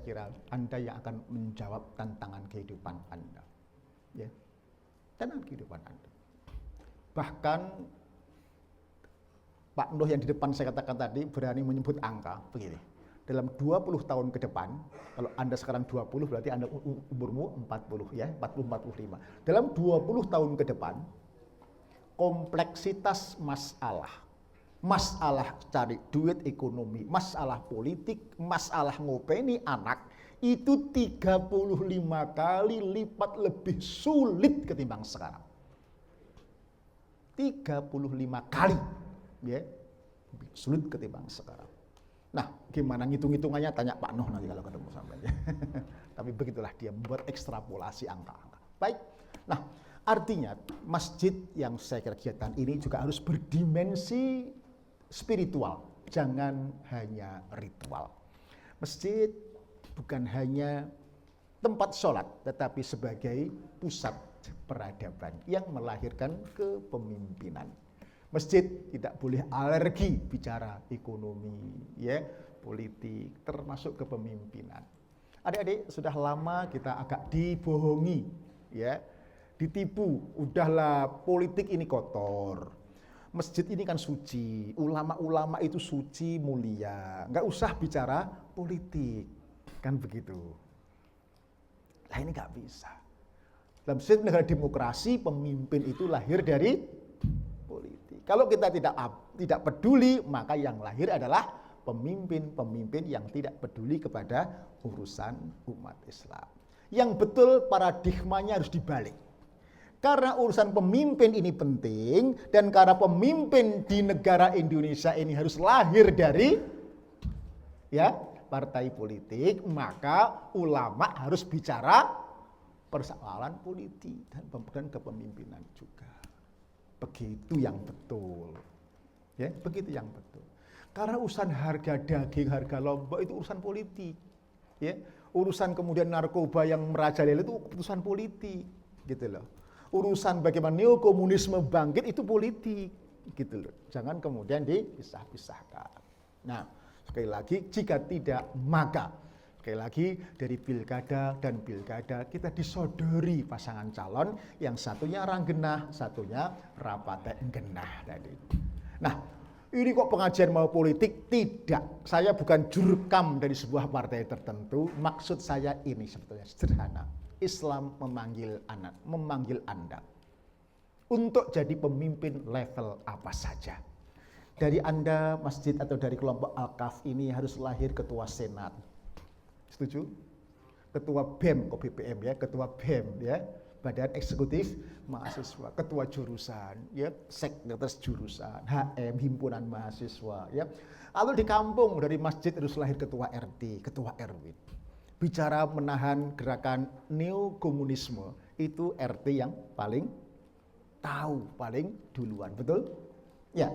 kira Anda yang akan menjawab tantangan kehidupan Anda, ya, tantangan kehidupan Anda. Bahkan Pak Nuh yang di depan saya katakan tadi berani menyebut angka begini. Dalam 20 tahun ke depan, kalau Anda sekarang 20 berarti Anda umurmu 40 ya, 40-45. Dalam 20 tahun ke depan, kompleksitas masalah cari duit ekonomi, masalah politik, masalah ngopeni anak, itu 35 kali lipat lebih sulit ketimbang sekarang. 35 kali. Ya, sulit ketimbang sekarang. Nah, gimana ngitung-hitungannya tanya Pak Nuh nanti kalau ketemu sampai. Tapi begitulah dia membuat ekstrapolasi angka-angka. Baik. Nah, artinya masjid yang saya kira kegiatan ini juga harus berdimensi spiritual, jangan hanya ritual. Masjid bukan hanya tempat sholat, tetapi sebagai pusat peradaban yang melahirkan kepemimpinan. Masjid tidak boleh alergi bicara ekonomi, ya, politik, termasuk kepemimpinan. Adik-adik, sudah lama kita agak dibohongi, ya, ditipu. Udahlah, politik ini kotor. Masjid ini kan suci, ulama-ulama itu suci, mulia. Nggak usah bicara politik, kan begitu. Nah ini nggak bisa. Dalam sistem negara demokrasi, pemimpin itu lahir dari politik. Kalau kita tidak peduli, maka yang lahir adalah pemimpin-pemimpin yang tidak peduli kepada urusan umat Islam. Yang betul paradigmanya harus dibalik. Karena urusan pemimpin ini penting, dan karena pemimpin di negara Indonesia ini harus lahir dari partai politik, maka ulama harus bicara persoalan politik dan kepemimpinan juga. Begitu yang betul. Ya, begitu yang betul. Karena urusan harga daging, harga lombok itu urusan politik. Ya, urusan kemudian narkoba yang merajalela itu urusan politik, gitu loh. Urusan bagaimana neokomunisme bangkit itu politik, gitu loh. Jangan kemudian dipisah-pisahkan. Nah, sekali lagi jika tidak maka sekali lagi dari pilkada dan pilkada kita disodori pasangan calon, yang satunya ranggenah, satunya rapate genah tadi. Nah, ini kok pengajian mau politik? Tidak, saya bukan jurkam dari sebuah partai tertentu. Maksud saya ini sebetulnya sederhana. Islam memanggil Anda untuk jadi pemimpin level apa saja. Dari Anda masjid atau dari kelompok Al-Kaf ini harus lahir ketua senat. Setuju? Ketua BEM, kok BPM ya, ketua BEM ya, Badan Eksekutif Mahasiswa, ketua jurusan, ya, sekretaris jurusan, HM, himpunan mahasiswa, ya. Lalu di kampung dari masjid harus lahir ketua RT, ketua RW. Bicara menahan gerakan neokomunisme, itu RT yang paling tahu, paling duluan, betul? Ya.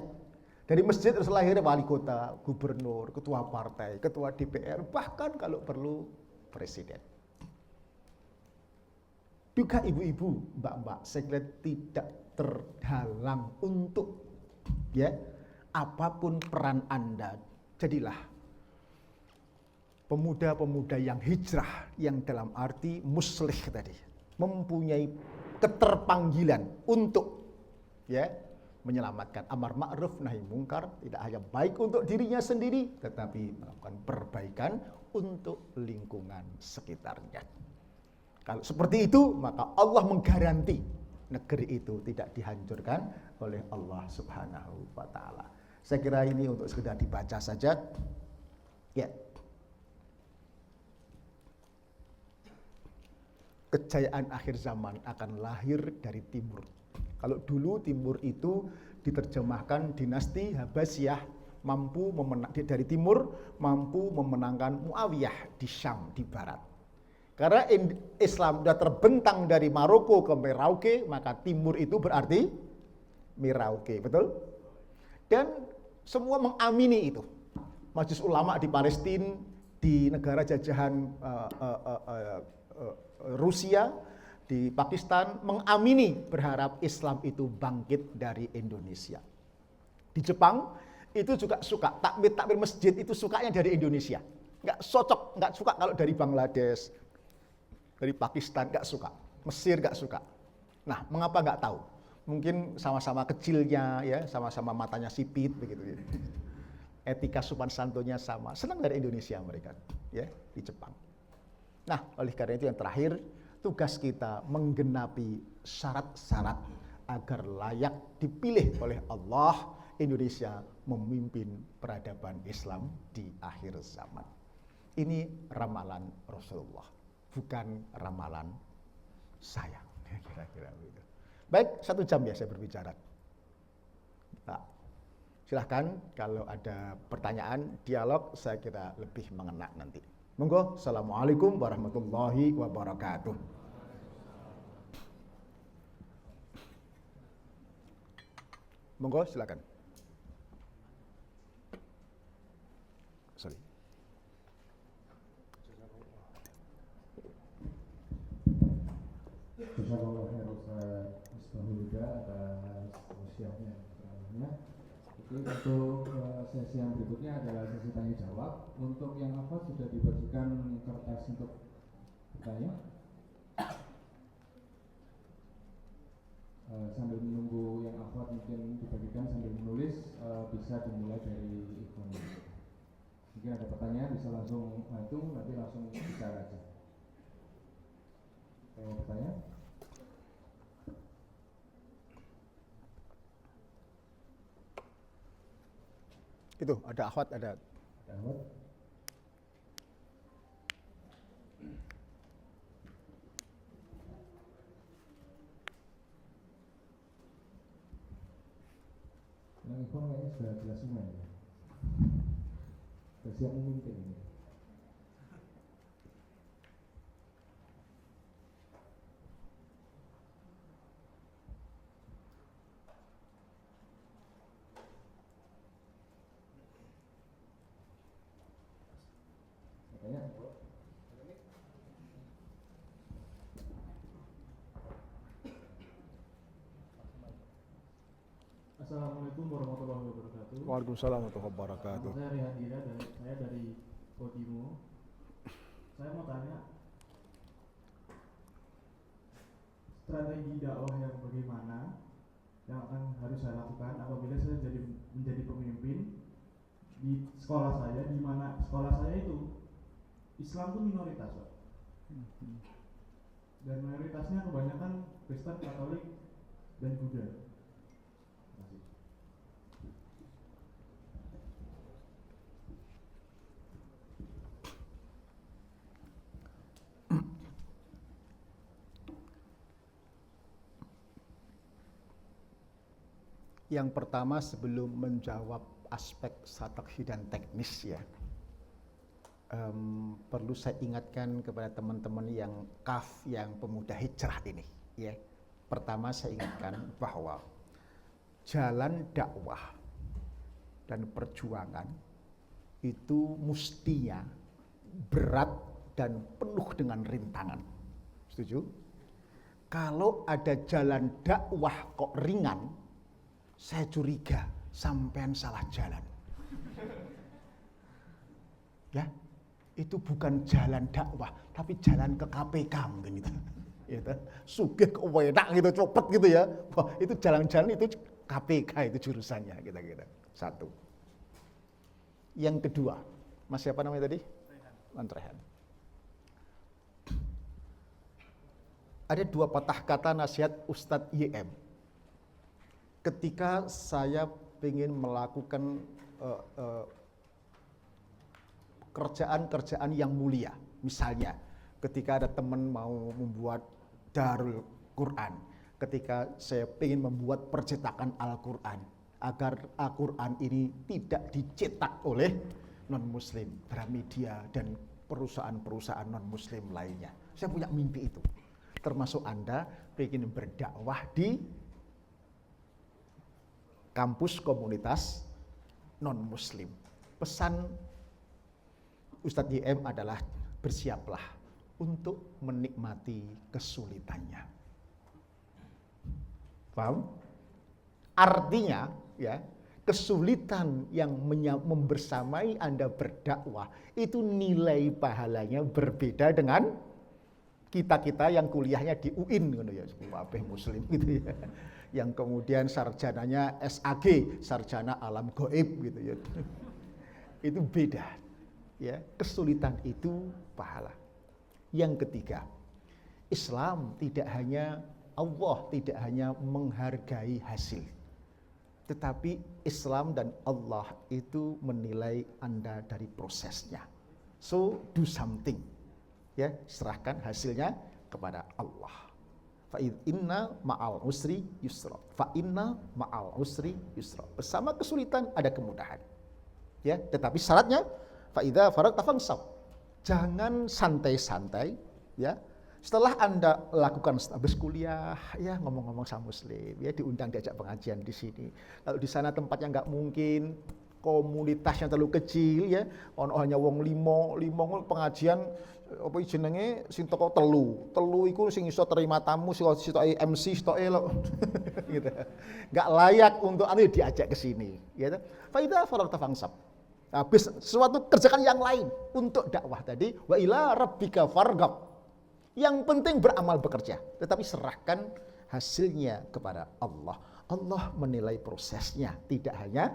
Dari masjid harus lahir wali kota, gubernur, ketua partai, ketua DPR, bahkan kalau perlu presiden. Juga ibu-ibu, mbak-mbak, saya kira tidak terhalang untuk apapun peran Anda, jadilah pemuda-pemuda yang hijrah, yang dalam arti muslih tadi, mempunyai keterpanggilan untuk menyelamatkan amar ma'ruf nahi mungkar, tidak hanya baik untuk dirinya sendiri, tetapi melakukan perbaikan untuk lingkungan sekitarnya. Kalau seperti itu, maka Allah menggaranti negeri itu tidak dihancurkan oleh Allah Subhanahu wa Ta'ala. Saya kira ini untuk sekedar dibaca saja. Ya. Kejayaan akhir zaman akan lahir dari timur. Kalau dulu timur itu diterjemahkan dinasti Habasyah dari timur mampu memenangkan Muawiyah di Syam di barat. Karena Islam sudah terbentang dari Maroko ke Merauke, maka timur itu berarti Merauke, betul? Dan semua mengamini itu. Majelis ulama di Palestina, di negara jajahan Rusia, di Pakistan mengamini berharap Islam itu bangkit dari Indonesia. Di Jepang itu juga suka takmir masjid itu sukanya dari Indonesia. Nggak cocok, nggak suka kalau dari Bangladesh, dari Pakistan nggak suka, Mesir nggak suka. Nah, mengapa nggak tahu? Mungkin sama-sama kecilnya, ya, sama-sama matanya sipit begitu. Etika sopan santunnya sama. Senang dari Indonesia mereka, ya, di Jepang. Nah, oleh karena itu yang terakhir, tugas kita menggenapi syarat-syarat agar layak dipilih oleh Allah Indonesia memimpin peradaban Islam di akhir zaman. Ini ramalan Rasulullah, bukan ramalan saya. Kira-kira begitu. Baik, 1 jam ya saya berbicara. Nah, silahkan kalau ada pertanyaan, dialog, saya kira lebih mengena nanti. Monggo, Assalamualaikum warahmatullahi wabarakatuh. Monggo, silakan. Sorry. Jazakallah khair Ustaz Misbahul Huda atas usianya. Oke, untuk sesi yang berikutnya adalah sesi tanya jawab. Untuk yang hafal sudah dibagikan kertas untuk bertanya. Sambil menunggu yang hafal mungkin dibagikan sambil menulis, bisa dimulai dari ikhwan. Mungkin ada pertanyaan bisa langsung itu nanti langsung bicara aja. Mau bertanya? Itu ada akhwat, ada. Ahmad. Yang ikhwan kayaknya sudah jelas semua ya. Sudah siap memimpin ini. Makanya Assalamualaikum warahmatullahi wabarakatuh. Waalaikumsalam warahmatullahi wabarakatuh. Saya Rehan Dira, saya dari Kodimo. Saya mau tanya, strategi dakwah yang bagaimana yang akan harus saya lakukan apabila saya menjadi pemimpin di sekolah saya, di mana sekolah saya itu Islam itu minoritas, Pak. Dan mayoritasnya kebanyakan Kristen, Katolik, dan Buddha. Yang pertama sebelum menjawab aspek strategi dan teknis ya, perlu saya ingatkan kepada teman-teman yang yang pemuda hijrah ini ya. Pertama saya ingatkan bahwa jalan dakwah dan perjuangan itu mestinya berat dan penuh dengan rintangan. Setuju? Kalau ada jalan dakwah kok ringan, saya curiga sampean salah jalan. Ya, itu bukan jalan dakwah, tapi jalan ke KPK mungkin gitu. Gitu. Sugih ke wenak gitu, copet gitu ya. Wah, itu jalan-jalan itu KPK itu jurusannya gitu. Satu. Yang kedua, Mas siapa namanya tadi? Rehan. Ada 2 patah kata nasihat Ustadz YM. Ketika saya ingin melakukan kerjaan-kerjaan yang mulia, misalnya ketika ada teman mau membuat Darul Quran, ketika saya ingin membuat percetakan Al-Quran, agar Al-Quran ini tidak dicetak oleh non-muslim, Gramedia dan perusahaan-perusahaan non-muslim lainnya. Saya punya mimpi itu, termasuk Anda ingin berdakwah di kampus komunitas non-muslim. Pesan Ustadz YM adalah bersiaplah untuk menikmati kesulitannya. Paham? Artinya ya, kesulitan yang membersamai Anda berdakwah itu nilai pahalanya berbeda dengan kita-kita yang kuliahnya di UIN gitu ya, Wabeh Muslim gitu ya. Yang kemudian sarjananya SAG, sarjana alam gaib gitu ya. Itu beda. Ya, kesulitan itu pahala. Yang ketiga, Islam tidak hanya Allah tidak hanya menghargai hasil, tetapi Islam dan Allah itu menilai Anda dari prosesnya. So, do something. Ya, serahkan hasilnya kepada Allah. Fa inna ma'al usri yusra. Fa inna ma'al usri yusra. Bersama kesulitan ada kemudahan. Ya, tetapi syaratnya fa idza faragta fansab. Jangan santai-santai, ya. Setelah Anda lakukan habis kuliah, ya ngomong-ngomong sama Muslim, ya diundang diajak pengajian di sini. Kalau di sana tempatnya nggak mungkin, komunitasnya terlalu kecil, ya, ono hanya wong limo pengajian apa jenenge sing teko telu iku sing iso terima tamu sitoke MC sitoke lho. Gitu. Enggak layak untuk anu diajak ke sini, ya. Fa idza faragta fansab. Habis sesuatu kerjakan yang lain untuk dakwah tadi, wa ila rabbika farghab. Yang penting beramal bekerja, tetapi serahkan hasilnya kepada Allah. Allah menilai prosesnya, tidak hanya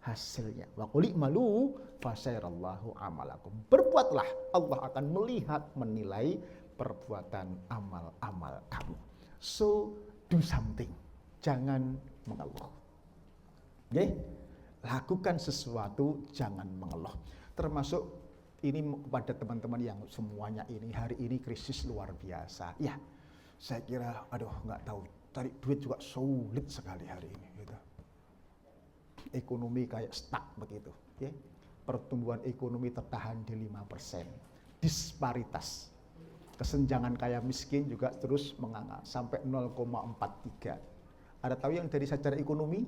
hasilnya. Wa qul i'malu fasayrallahu amalakum. Berbuatlah, Allah akan melihat, menilai perbuatan amal-amal kamu. So, do something. Jangan mengeluh. Oke? Lakukan sesuatu, jangan mengeluh. Termasuk ini kepada teman-teman yang semuanya ini hari ini krisis luar biasa. Ya, saya kira, nggak tahu, cari duit juga sulit sekali hari ini. Gitu. Ekonomi kayak stuck begitu. Ya. Pertumbuhan ekonomi tertahan di 5%. Disparitas. Kesenjangan kaya miskin juga terus menganga sampai 0,43. Ada tahu yang dari sejarah ekonomi?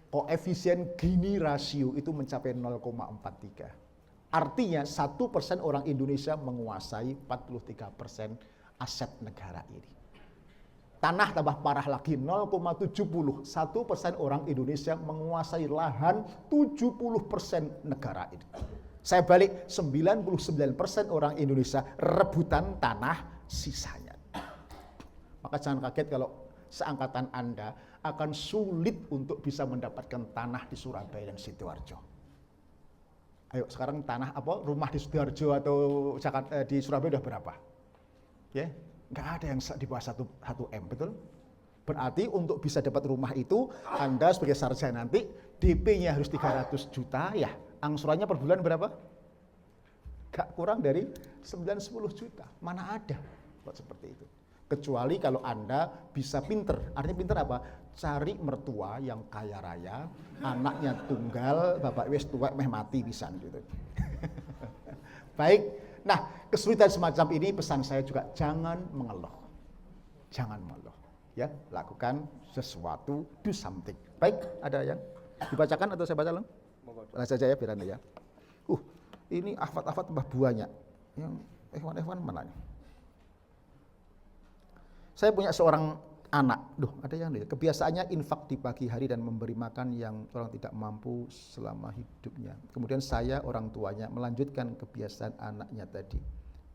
Koefisien Gini rasio itu mencapai 0,43. Artinya 1% orang Indonesia menguasai 43% aset negara ini. Tanah tambah parah lagi 0,70. 1% orang Indonesia menguasai lahan 70% negara ini. Saya balik 99% orang Indonesia rebutan tanah sisanya. Maka jangan kaget kalau seangkatan Anda akan sulit untuk bisa mendapatkan tanah di Surabaya dan Sidoarjo. Ayo sekarang tanah rumah di Sidoarjo atau Jakarta di Surabaya udah berapa? Ya, nggak ada yang di bawah 1 M, betul? Berarti untuk bisa dapat rumah itu Anda sebagai sarjana nanti DP-nya harus 300 juta ya. Angsurannya per bulan berapa? Gak kurang dari 9-10 juta. Mana ada buat seperti itu. Kecuali kalau Anda bisa pinter. Artinya pinter apa? Cari mertua yang kaya raya, anaknya tunggal, bapak wis tuwek meh mati pisan gitu. Baik. Nah, kesulitan semacam ini pesan saya juga jangan mengeluh. Jangan mengeluh. Ya, lakukan sesuatu, do something. Baik, ada yang dibacakan atau saya baca lang? Baca saja ya biar Anda ya. Ini afat-afat tambah banyak. Yang Ikhwan mana? Saya punya seorang anak, ada yang lihat. Kebiasaannya infak di pagi hari dan memberi makan yang orang tidak mampu selama hidupnya. Kemudian saya orang tuanya melanjutkan kebiasaan anaknya tadi.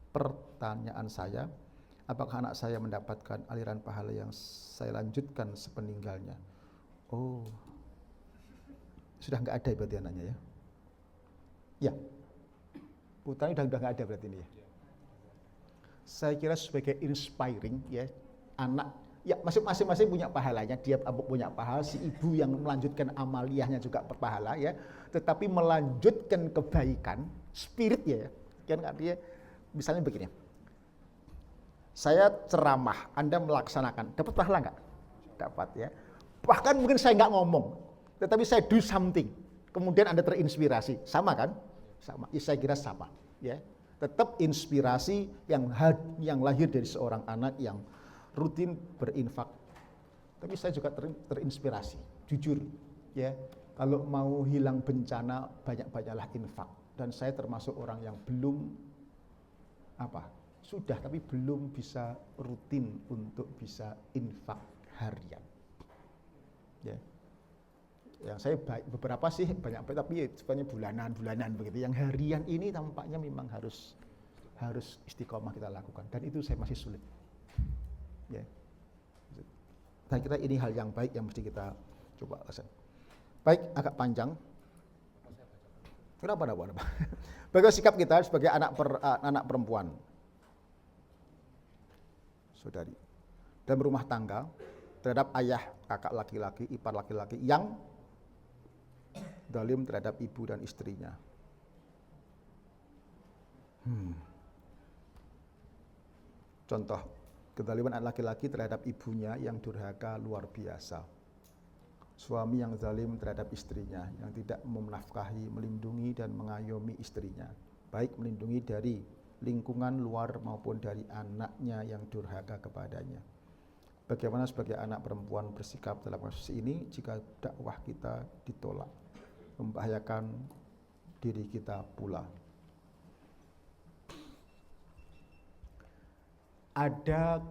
Pertanyaan saya, apakah anak saya mendapatkan aliran pahala yang saya lanjutkan sepeninggalnya? Oh, sudah nggak ada berarti anaknya ya? Ya, putranya udah nggak ada berarti ini ya. Saya kira sebagai inspiring ya. Anak, ya masing-masing punya pahalanya, dia punya pahala, si ibu yang melanjutkan amaliyahnya juga berpahala ya, tetapi melanjutkan kebaikan, spirit ya, kan artinya, misalnya begini, saya ceramah, Anda melaksanakan, dapat pahala nggak? Dapat ya, bahkan mungkin saya nggak ngomong, tetapi saya do something, kemudian Anda terinspirasi, sama kan? Sama, ya, saya kira sama ya, tetap inspirasi yang lahir dari seorang anak yang rutin berinfak. Tapi saya juga terinspirasi, jujur ya. Kalau mau hilang bencana banyak-banyaklah infak. Dan saya termasuk orang yang belum apa? Sudah, tapi belum bisa rutin untuk bisa infak harian. Ya. Yang saya beberapa sih banyak, tapi sebenarnya bulanan begitu. Yang harian ini tampaknya memang harus istiqomah kita lakukan, dan itu saya masih sulit. Ya. Saya kira ini hal yang baik yang mesti kita coba lakukan. Baik, agak panjang. Kenapa? Bagaimana sikap kita sebagai anak perempuan, saudari, dalam rumah tangga terhadap ayah, kakak laki-laki, ipar laki-laki yang zalim terhadap ibu dan istrinya. Contoh, kezaliman anak laki-laki terhadap ibunya yang durhaka luar biasa. Suami yang zalim terhadap istrinya, yang tidak menafkahi, melindungi dan mengayomi istrinya, baik melindungi dari lingkungan luar maupun dari anaknya yang durhaka kepadanya. Bagaimana sebagai anak perempuan bersikap dalam kasus ini jika dakwah kita ditolak, membahayakan diri kita pula. Ada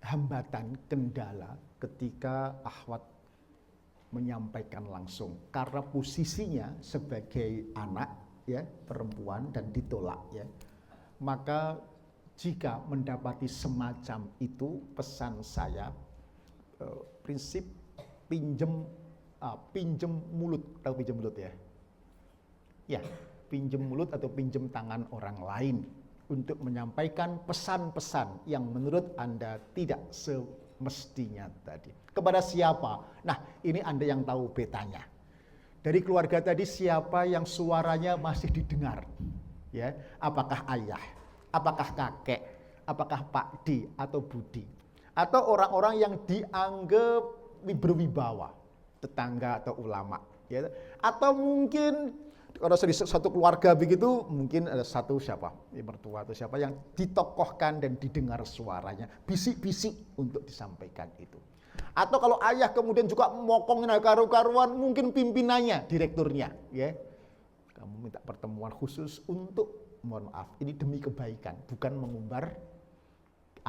hambatan, kendala ketika akhwat menyampaikan langsung karena posisinya sebagai anak ya perempuan dan ditolak ya. Maka jika mendapati semacam itu, pesan saya prinsip pinjem mulut. Tahu pinjem mulut ya? Ya, pinjem mulut atau pinjem tangan orang lain untuk menyampaikan pesan-pesan yang menurut Anda tidak semestinya tadi. Kepada siapa? Nah, ini Anda yang tahu betanya. Dari keluarga tadi siapa yang suaranya masih didengar? Ya, apakah ayah, apakah kakek, apakah Pak D atau Budi, atau orang-orang yang dianggap berwibawa, tetangga atau ulama, ya, atau mungkin kalau satu keluarga begitu mungkin ada satu siapa, mertua atau siapa yang ditokohkan dan didengar suaranya, bisik-bisik untuk disampaikan itu. Atau kalau ayah kemudian juga mokongin karu-karuan, mungkin pimpinannya, direkturnya, ya. Kamu minta pertemuan khusus untuk, mohon maaf, ini demi kebaikan, bukan mengumbar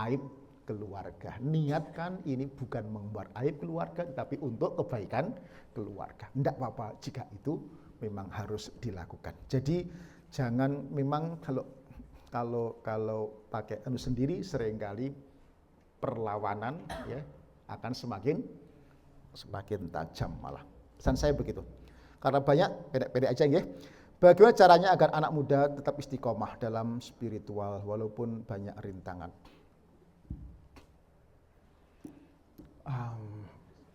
aib keluarga. Niatkan ini bukan mengumbar aib keluarga, tapi untuk kebaikan keluarga. Tidak apa-apa jika itu memang harus dilakukan. Jadi jangan, memang kalau pakai sendiri seringkali perlawanan ya akan semakin tajam malah. Pesan saya begitu. Karena banyak pendek-pendek aja ya. Bagaimana caranya agar anak muda tetap istiqomah dalam spiritual walaupun banyak rintangan?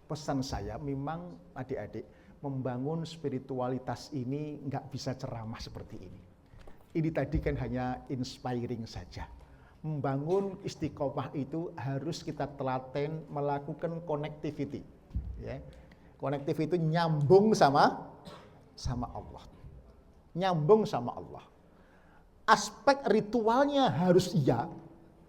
Pesan saya memang adik-adik, membangun spiritualitas ini nggak bisa ceramah seperti ini. Ini tadi kan hanya inspiring saja. Membangun istiqomah itu harus kita telaten melakukan connectivity. Ya. Connectivity itu nyambung sama Allah. Nyambung sama Allah. Aspek ritualnya harus iya,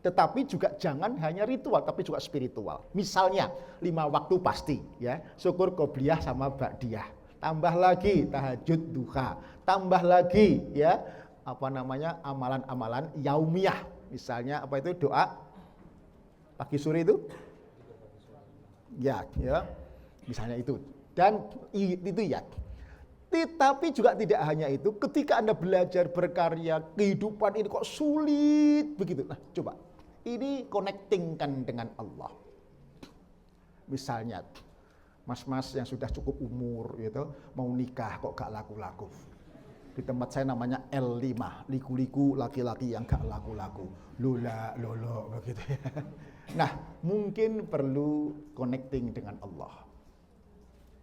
tetapi juga jangan hanya ritual, tapi juga spiritual. Misalnya 5 waktu pasti, ya, syukur qobliyah sama ba'diyah. Tambah lagi tahajud duha, tambah lagi ya amalan-amalan yaumiyah. Misalnya apa itu, doa pagi sore itu? Ya, misalnya itu. Dan itu ya. Tetapi juga tidak hanya itu, ketika Anda belajar berkarya, kehidupan ini kok sulit begitu. Nah, coba ini connectingkan dengan Allah. Misalnya, mas-mas yang sudah cukup umur gitu, mau nikah kok gak laku-laku. Di tempat saya namanya L5, liku-liku laki-laki yang gak laku-laku. Lolo begitu ya. Nah, mungkin perlu connecting dengan Allah.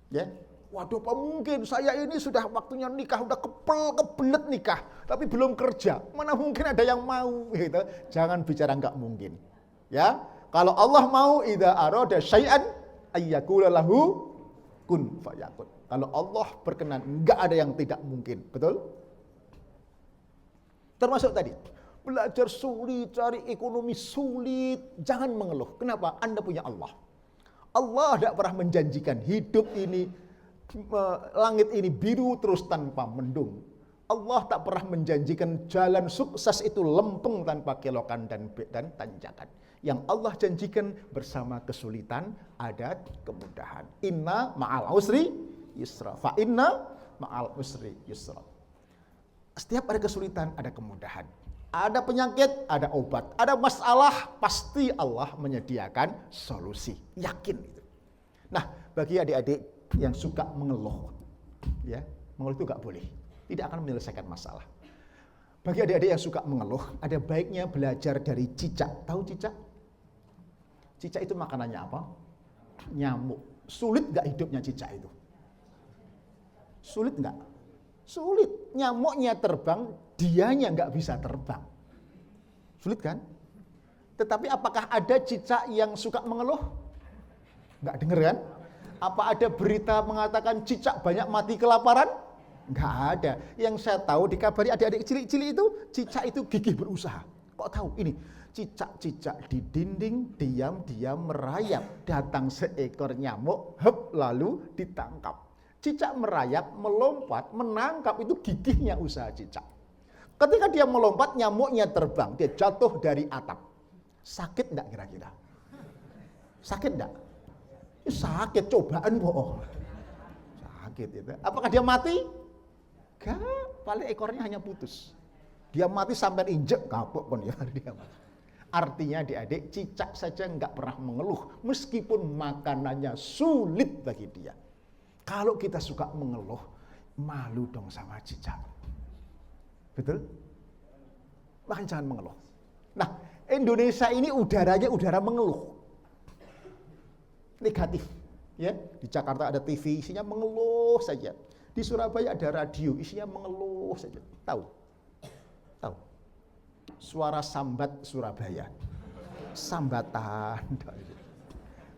Ya, waduh, apa mungkin saya ini sudah waktunya nikah, udah kebelet nikah, tapi belum kerja. Mana mungkin ada yang mau gitu. Jangan bicara enggak mungkin. Ya, kalau Allah mau, idza arada syai'an ayyakula lahu kun fayakun. Kalau Allah berkenan, enggak ada yang tidak mungkin. Betul? Termasuk tadi, belajar sulit, cari ekonomi sulit, jangan mengeluh. Kenapa? Anda punya Allah. Allah tidak pernah menjanjikan hidup ini, langit ini biru terus tanpa mendung. Allah tak pernah menjanjikan jalan sukses itu lempeng tanpa kelokan dan tanjakan. Yang Allah janjikan bersama kesulitan ada kemudahan. Inna ma'al usri yusra. Fa inna ma'al usri yusra. Setiap ada kesulitan ada kemudahan. Ada penyakit, ada obat. Ada masalah, pasti Allah menyediakan solusi. Yakin itu. Nah, bagi adik-adik yang suka mengeluh, ya, mengeluh itu nggak boleh. Tidak akan menyelesaikan masalah. Bagi adik-adik yang suka mengeluh, ada baiknya belajar dari cicak. Tahu cicak? Cicak itu makanannya apa? Nyamuk. Sulit nggak hidupnya cicak itu? Sulit nggak? Sulit. Nyamuknya terbang, dianya nggak bisa terbang. Sulit kan? Tetapi apakah ada cicak yang suka mengeluh? Nggak denger kan? Apa ada berita mengatakan cicak banyak mati kelaparan? Nggak ada. Yang saya tahu dikabari adik-adik cilik-cilik itu, cicak itu gigih berusaha. Kok tahu? Ini cicak-cicak di dinding diam-diam merayap. Datang seekor nyamuk, hep, lalu ditangkap. Cicak merayap, melompat, menangkap, itu gigihnya usaha cicak. Ketika dia melompat, nyamuknya terbang, dia jatuh dari atap. Sakit enggak kira-kira? Sakit enggak? Sakit, cobaan bohong. Sakit itu. Apakah dia mati? Enggak, paling ekornya hanya putus. Dia mati sampai injek, kapok pun ya dia mati. Artinya adik-adik, cicak saja enggak pernah mengeluh, meskipun makanannya sulit bagi dia. Kalau kita suka mengeluh, malu dong sama cicak. Betul? Makanya jangan mengeluh. Nah, Indonesia ini udaranya udara mengeluh. Negatif. Ya, di Jakarta ada TV isinya mengeluh saja. Di Surabaya ada radio isinya mengeluh saja. Tahu? Tahu? Suara sambat Surabaya. Sambatan.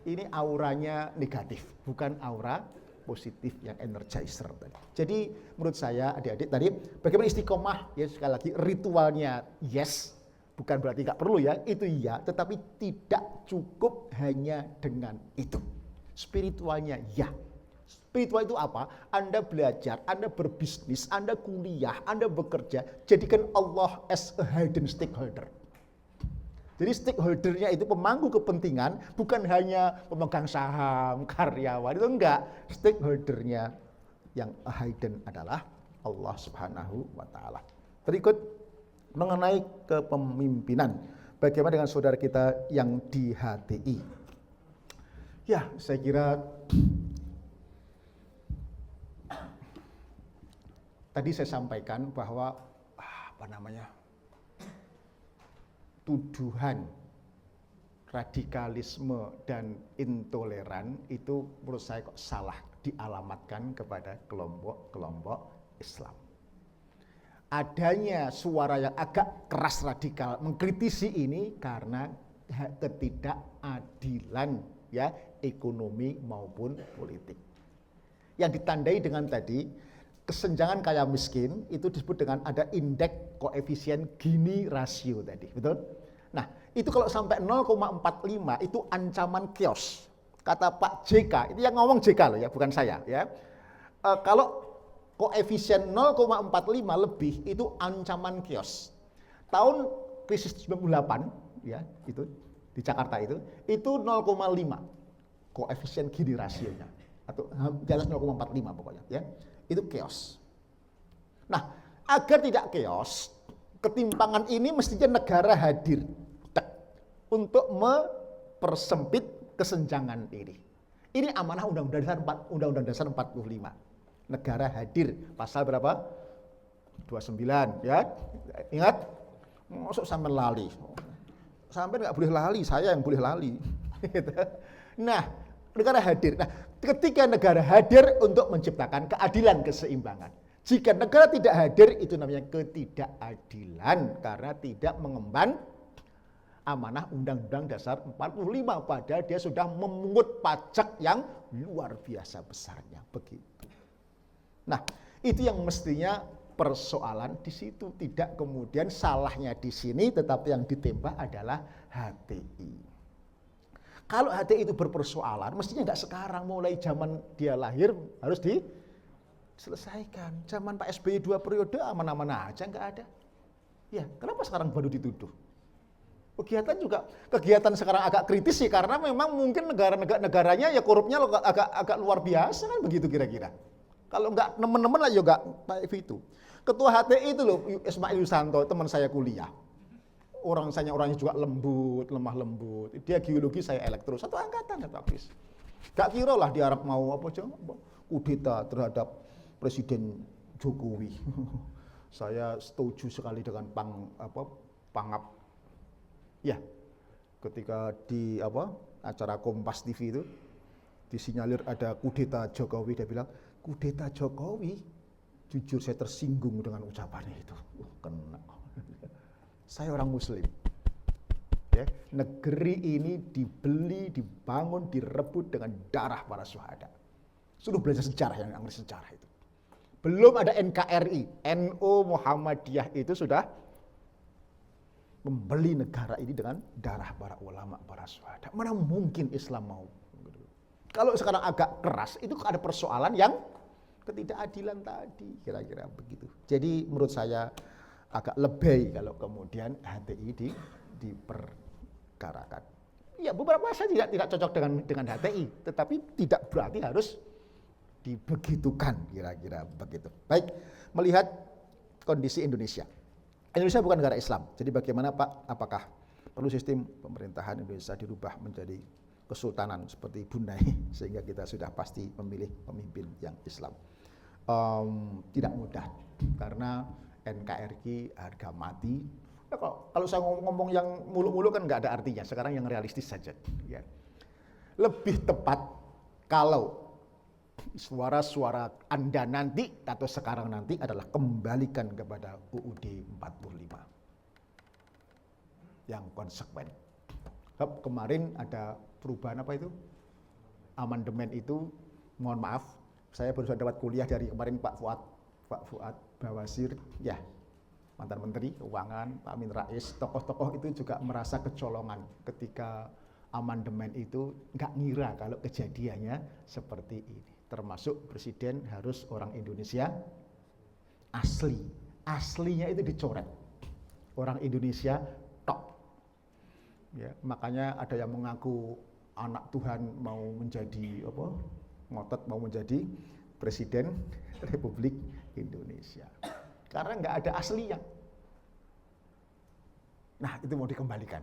Ini auranya negatif, bukan aura positif yang energizer tadi. Jadi menurut saya adik-adik tadi bagaimana istiqomah, ya sekali lagi ritualnya yes, bukan berarti nggak perlu ya, itu iya, tetapi tidak cukup hanya dengan itu. Spiritualnya ya. Spiritual itu apa? Anda belajar, Anda berbisnis, Anda kuliah, Anda bekerja, jadikan Allah as a hidden stakeholder. Jadi stakeholdernya itu pemangku kepentingan, bukan hanya pemegang saham, karyawan, itu enggak. Stakeholdernya yang hidden adalah Allah Subhanahu wa Ta'ala. Berikut mengenai kepemimpinan. Bagaimana dengan saudara kita yang di HTI? Ya, saya kira tadi saya sampaikan bahwa tuduhan radikalisme dan intoleran itu menurut saya kok salah dialamatkan kepada kelompok-kelompok Islam. Adanya suara yang agak keras radikal mengkritisi ini karena ketidakadilan ya ekonomi maupun politik. Yang ditandai dengan tadi kesenjangan kaya miskin itu disebut dengan ada indeks koefisien Gini rasio tadi, betul? Nah, itu kalau sampai 0,45 itu ancaman chaos. Kata Pak JK, itu yang ngomong JK loh ya, bukan saya ya. Kalau koefisien 0,45 lebih itu ancaman chaos. Tahun krisis 98 ya, itu di Jakarta itu 0,5 koefisien Gini rasionya atau di atas 0,45 pokoknya ya. Itu chaos. Nah, agar tidak chaos, ketimpangan ini mestinya negara hadir untuk mempersempit kesenjangan ini. Ini amanah Undang-Undang Dasar 45. Negara hadir, pasal berapa? 29 ya. Ingat? Masuk sampai lali. Sampai nggak boleh lali, saya yang boleh lali. Nah, negara hadir. Nah, ketika negara hadir untuk menciptakan keadilan, keseimbangan. Jika negara tidak hadir, itu namanya ketidakadilan karena tidak mengemban amanah Undang-Undang Dasar 45, padahal dia sudah memungut pajak yang luar biasa besarnya begitu. Nah, itu yang mestinya persoalan di situ, tidak kemudian salahnya di sini, tetapi yang ditembak adalah HTI. Kalau HTI itu berpersoalan, mestinya nggak sekarang, mulai zaman dia lahir harus Selesaikan. Zaman Pak SBY 2 periode aman-aman aja, nggak ada. Ya, kenapa sekarang baru dituduh? Kegiatan sekarang agak kritis sih, karena memang mungkin negaranya ya korupnya agak luar biasa kan begitu kira-kira. Kalau nggak nemen-nemen lah juga Pak itu. Ketua HTI itu loh, Ismail Yusanto, teman saya kuliah. Orangnya juga lembut, lemah lembut. Dia geologi, saya elektro, satu angkatan ya Pak Kris. Gak kira lah diharap mau kudeta terhadap Presiden Jokowi. Saya setuju sekali dengan Pangap. Ya, ketika di acara Kompas TV itu disinyalir ada kudeta Jokowi, dia bilang kudeta Jokowi. Jujur saya tersinggung dengan ucapannya itu. Kena. Saya orang Muslim. Ya, negeri ini dibeli, dibangun, direbut dengan darah para syuhada. Suruh belajar sejarah yang ngerti sejarah itu. Belum ada NKRI, NU Muhammadiyah itu sudah membeli negara ini dengan darah para ulama, para syuhada. Mana mungkin Islam mau? Kalau sekarang agak keras, itu ada persoalan yang ketidakadilan tadi, kira-kira begitu. Jadi menurut saya agak lebay kalau kemudian HTI diperkarakan. Ya beberapa saya tidak cocok dengan HTI, tetapi tidak berarti harus dibegitukan, kira-kira begitu. Baik, melihat kondisi Indonesia. Indonesia bukan negara Islam. Jadi bagaimana Pak, apakah perlu sistem pemerintahan Indonesia dirubah menjadi kesultanan seperti Brunei sehingga kita sudah pasti memilih pemimpin yang Islam? Tidak mudah karena NKRI harga mati. Ya, kalau saya ngomong yang mulu-mulu kan nggak ada artinya. Sekarang yang realistis saja. Ya. Lebih tepat kalau suara-suara Anda nanti atau sekarang nanti adalah kembalikan kepada UUD 45 yang konsekuen. Kemarin ada perubahan amandemen itu, mohon maaf, saya baru saja dapat kuliah dari kemarin Pak Fuad Bawazir, ya mantan Menteri Keuangan, Pak Amin Rais, tokoh-tokoh itu juga merasa kecolongan ketika amandemen itu nggak ngira kalau kejadiannya seperti ini. Termasuk presiden harus orang Indonesia asli. Aslinya itu dicoret. Orang Indonesia tok. Ya, makanya ada yang mengaku anak Tuhan mau menjadi ngotot mau menjadi presiden Republik Indonesia. Karena nggak ada aslinya. Nah, itu mau dikembalikan.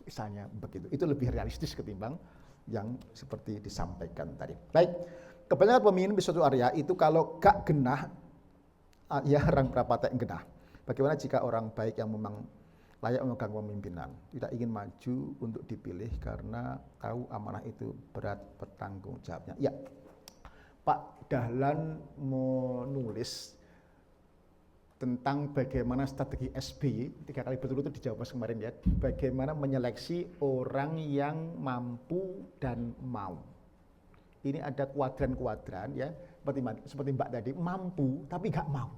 Misalnya begitu. Itu lebih realistis ketimbang yang seperti disampaikan tadi. Baik, kebanyakan pemimpin di suatu area itu kalau gak genah, ya orang berapa yang genah. Bagaimana jika orang baik yang memang layak memegang pemimpinan, tidak ingin maju untuk dipilih karena tahu amanah itu berat bertanggung jawabnya. Ya, Pak Dahlan menulis tentang bagaimana strategi SBY 3 kali berturut-turut dijawab kemarin ya, bagaimana menyeleksi orang yang mampu dan mau. Ini ada kuadran-kuadran ya, seperti Mbak tadi, mampu tapi gak mau.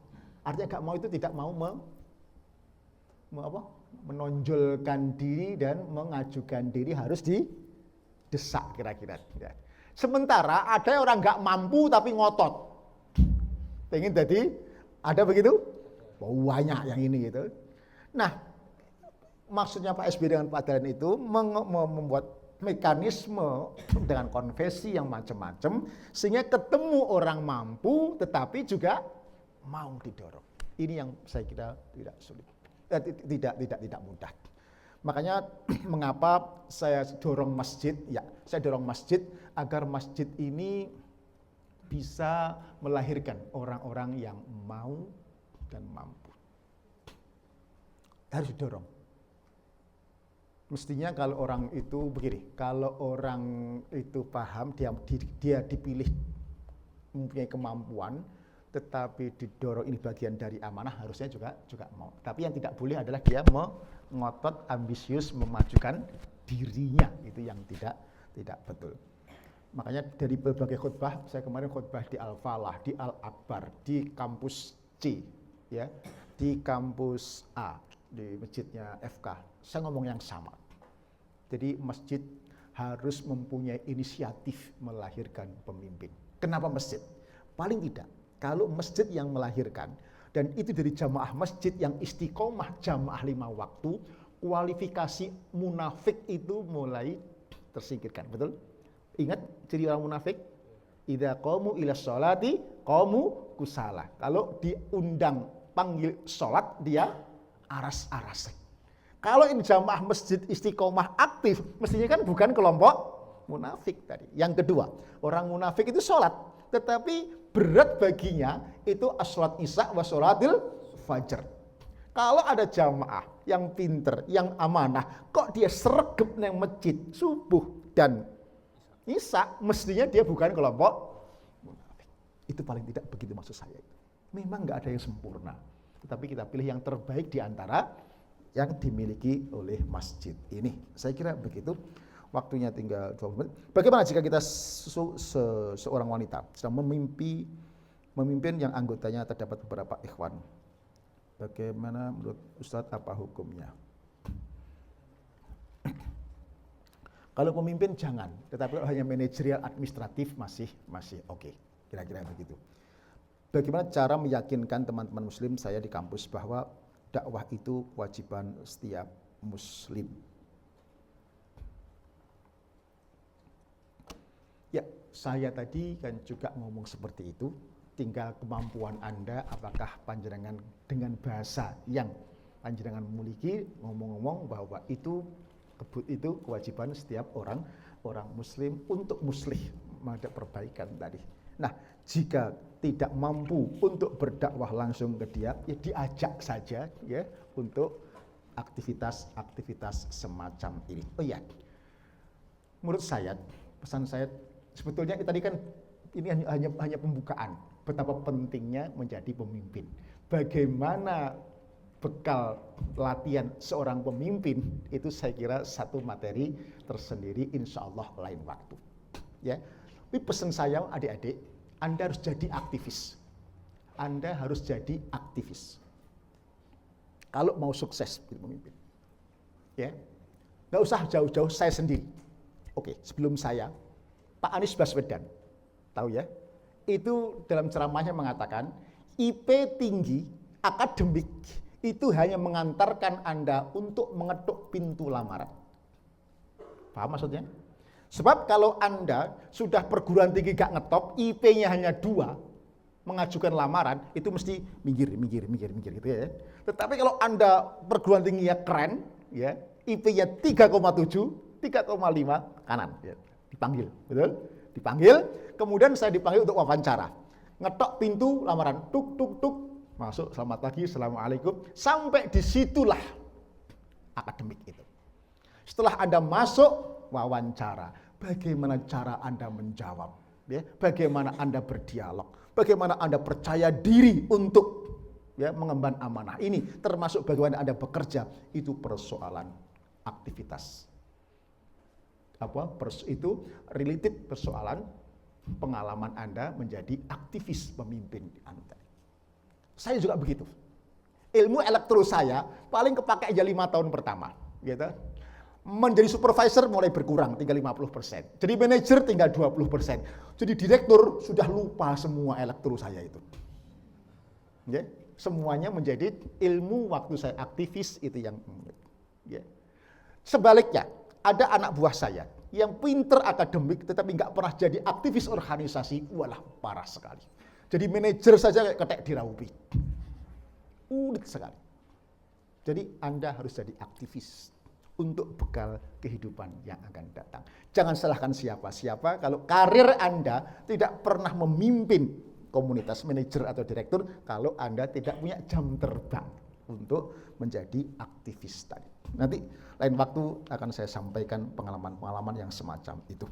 Artinya gak mau itu tidak mau menonjolkan diri dan mengajukan diri, harus didesak kira-kira. Ya. Sementara ada orang gak mampu tapi ngotot. Pengen jadi, ada begitu? Banyak yang ini gitu. Nah, maksudnya Pak SBY dengan Pak Dahlan itu membuat mekanisme dengan konvensi yang macam-macam sehingga ketemu orang mampu tetapi juga mau didorong. Ini yang saya kira tidak sulit, tidak mudah. Makanya mengapa saya dorong masjid? Ya, saya dorong masjid agar masjid ini bisa melahirkan orang-orang yang mau dan mampu. Harus didorong. Mestinya kalau orang itu begini, kalau orang itu paham, dia dipilih mempunyai kemampuan, tetapi didorong ini bagian dari amanah, harusnya juga mau. Tapi yang tidak boleh adalah dia mengotot, ambisius, memajukan dirinya, itu yang tidak betul. Makanya dari berbagai khutbah, saya kemarin khutbah di Al-Falah, di Al-Akbar, di kampus C, ya, di kampus A, di masjidnya FK, saya ngomong yang sama. Jadi masjid harus mempunyai inisiatif melahirkan pemimpin. Kenapa masjid? Paling tidak Kalau masjid yang melahirkan, dan itu dari jamaah masjid yang istiqomah jamaah 5 waktu, kualifikasi munafik itu mulai tersingkirkan. Betul? Ingat ciri orang munafik? Idza qamu ila sholati qamu kusala. Kalau diundang panggil sholat, dia aras-aras. Kalau ini jamaah masjid istiqomah aktif, mestinya kan bukan kelompok munafik tadi. Yang kedua, orang munafik itu sholat, tetapi berat baginya itu as-sholat isya wa sholatil fajr. Kalau ada jamaah yang pinter, yang amanah, kok dia sregep nang masjid subuh dan isya, mestinya dia bukan kelompok munafik. Itu paling tidak begitu maksud saya. Memang nggak ada yang sempurna, tetapi kita pilih yang terbaik di antara yang dimiliki oleh masjid ini. Saya kira begitu. Waktunya tinggal 20 menit. Bagaimana jika kita seorang wanita sedang memimpin yang anggotanya terdapat beberapa ikhwan? Bagaimana menurut Ustadz, apa hukumnya? Kalau pemimpin jangan, tetapi kalau hanya manajerial administratif masih oke. Kira-kira begitu. Bagaimana cara meyakinkan teman-teman muslim saya di kampus bahwa dakwah itu kewajiban setiap muslim? Ya, saya tadi kan juga ngomong seperti itu. Tinggal kemampuan Anda, apakah panjenengan dengan bahasa yang panjenengan memiliki ngomong-ngomong bahwa itu kewajiban setiap orang muslim untuk muslih, ada perbaikan tadi. Nah, jika tidak mampu untuk berdakwah langsung ke dia, ya diajak saja ya untuk aktivitas semacam ini. Oh iya, menurut saya, pesan saya sebetulnya tadi kan ini hanya pembukaan betapa pentingnya menjadi pemimpin. Bagaimana bekal latihan seorang pemimpin itu saya kira satu materi tersendiri, insya Allah lain waktu. Ya, tapi pesan saya adik-adik, Anda harus jadi aktivis. Anda harus jadi aktivis. Kalau mau sukses jadi pemimpin, ya, nggak usah jauh-jauh saya sendiri. Oke, sebelum saya, Pak Anies Baswedan, tahu ya? Itu dalam ceramahnya mengatakan IP tinggi akademik itu hanya mengantarkan Anda untuk mengetuk pintu lamaran. Paham maksudnya? Sebab kalau Anda sudah perguruan tinggi gak ngetop, IP-nya hanya 2, mengajukan lamaran, itu mesti minggir gitu ya. Tetapi kalau Anda perguruan tingginya keren, ya, IP-nya 3,7, 3,5, kanan, ya, dipanggil, betul? Dipanggil, kemudian saya dipanggil untuk wawancara. Ngetok pintu lamaran, tuk, masuk, selamat pagi, assalamualaikum, sampai disitulah akademik itu. Setelah Anda masuk, wawancara, bagaimana cara Anda menjawab, ya, bagaimana Anda berdialog, bagaimana Anda percaya diri untuk ya mengemban amanah ini, termasuk bagaimana Anda bekerja, itu persoalan aktivitas. Itu related persoalan pengalaman Anda menjadi aktivis pemimpin Anda. Saya juga begitu. Ilmu elektro saya paling kepake aja 5 tahun pertama, gitu. Menjadi supervisor mulai berkurang, tinggal 50%. Jadi manajer tinggal 20%. Jadi direktur sudah lupa semua elektro saya itu. Ya, semuanya menjadi ilmu waktu saya aktivis itu yang ya. Sebaliknya, ada anak buah saya yang pinter akademik tetapi nggak pernah jadi aktivis organisasi, walah parah sekali. Jadi manajer saja kayak ketek diraupi. Unik sekali. Jadi Anda harus jadi aktivis untuk bekal kehidupan yang akan datang. Jangan salahkan siapa-siapa kalau karir Anda tidak pernah memimpin komunitas manajer atau direktur kalau Anda tidak punya jam terbang untuk menjadi aktivis tadi. Nanti lain waktu akan saya sampaikan pengalaman-pengalaman yang semacam itu.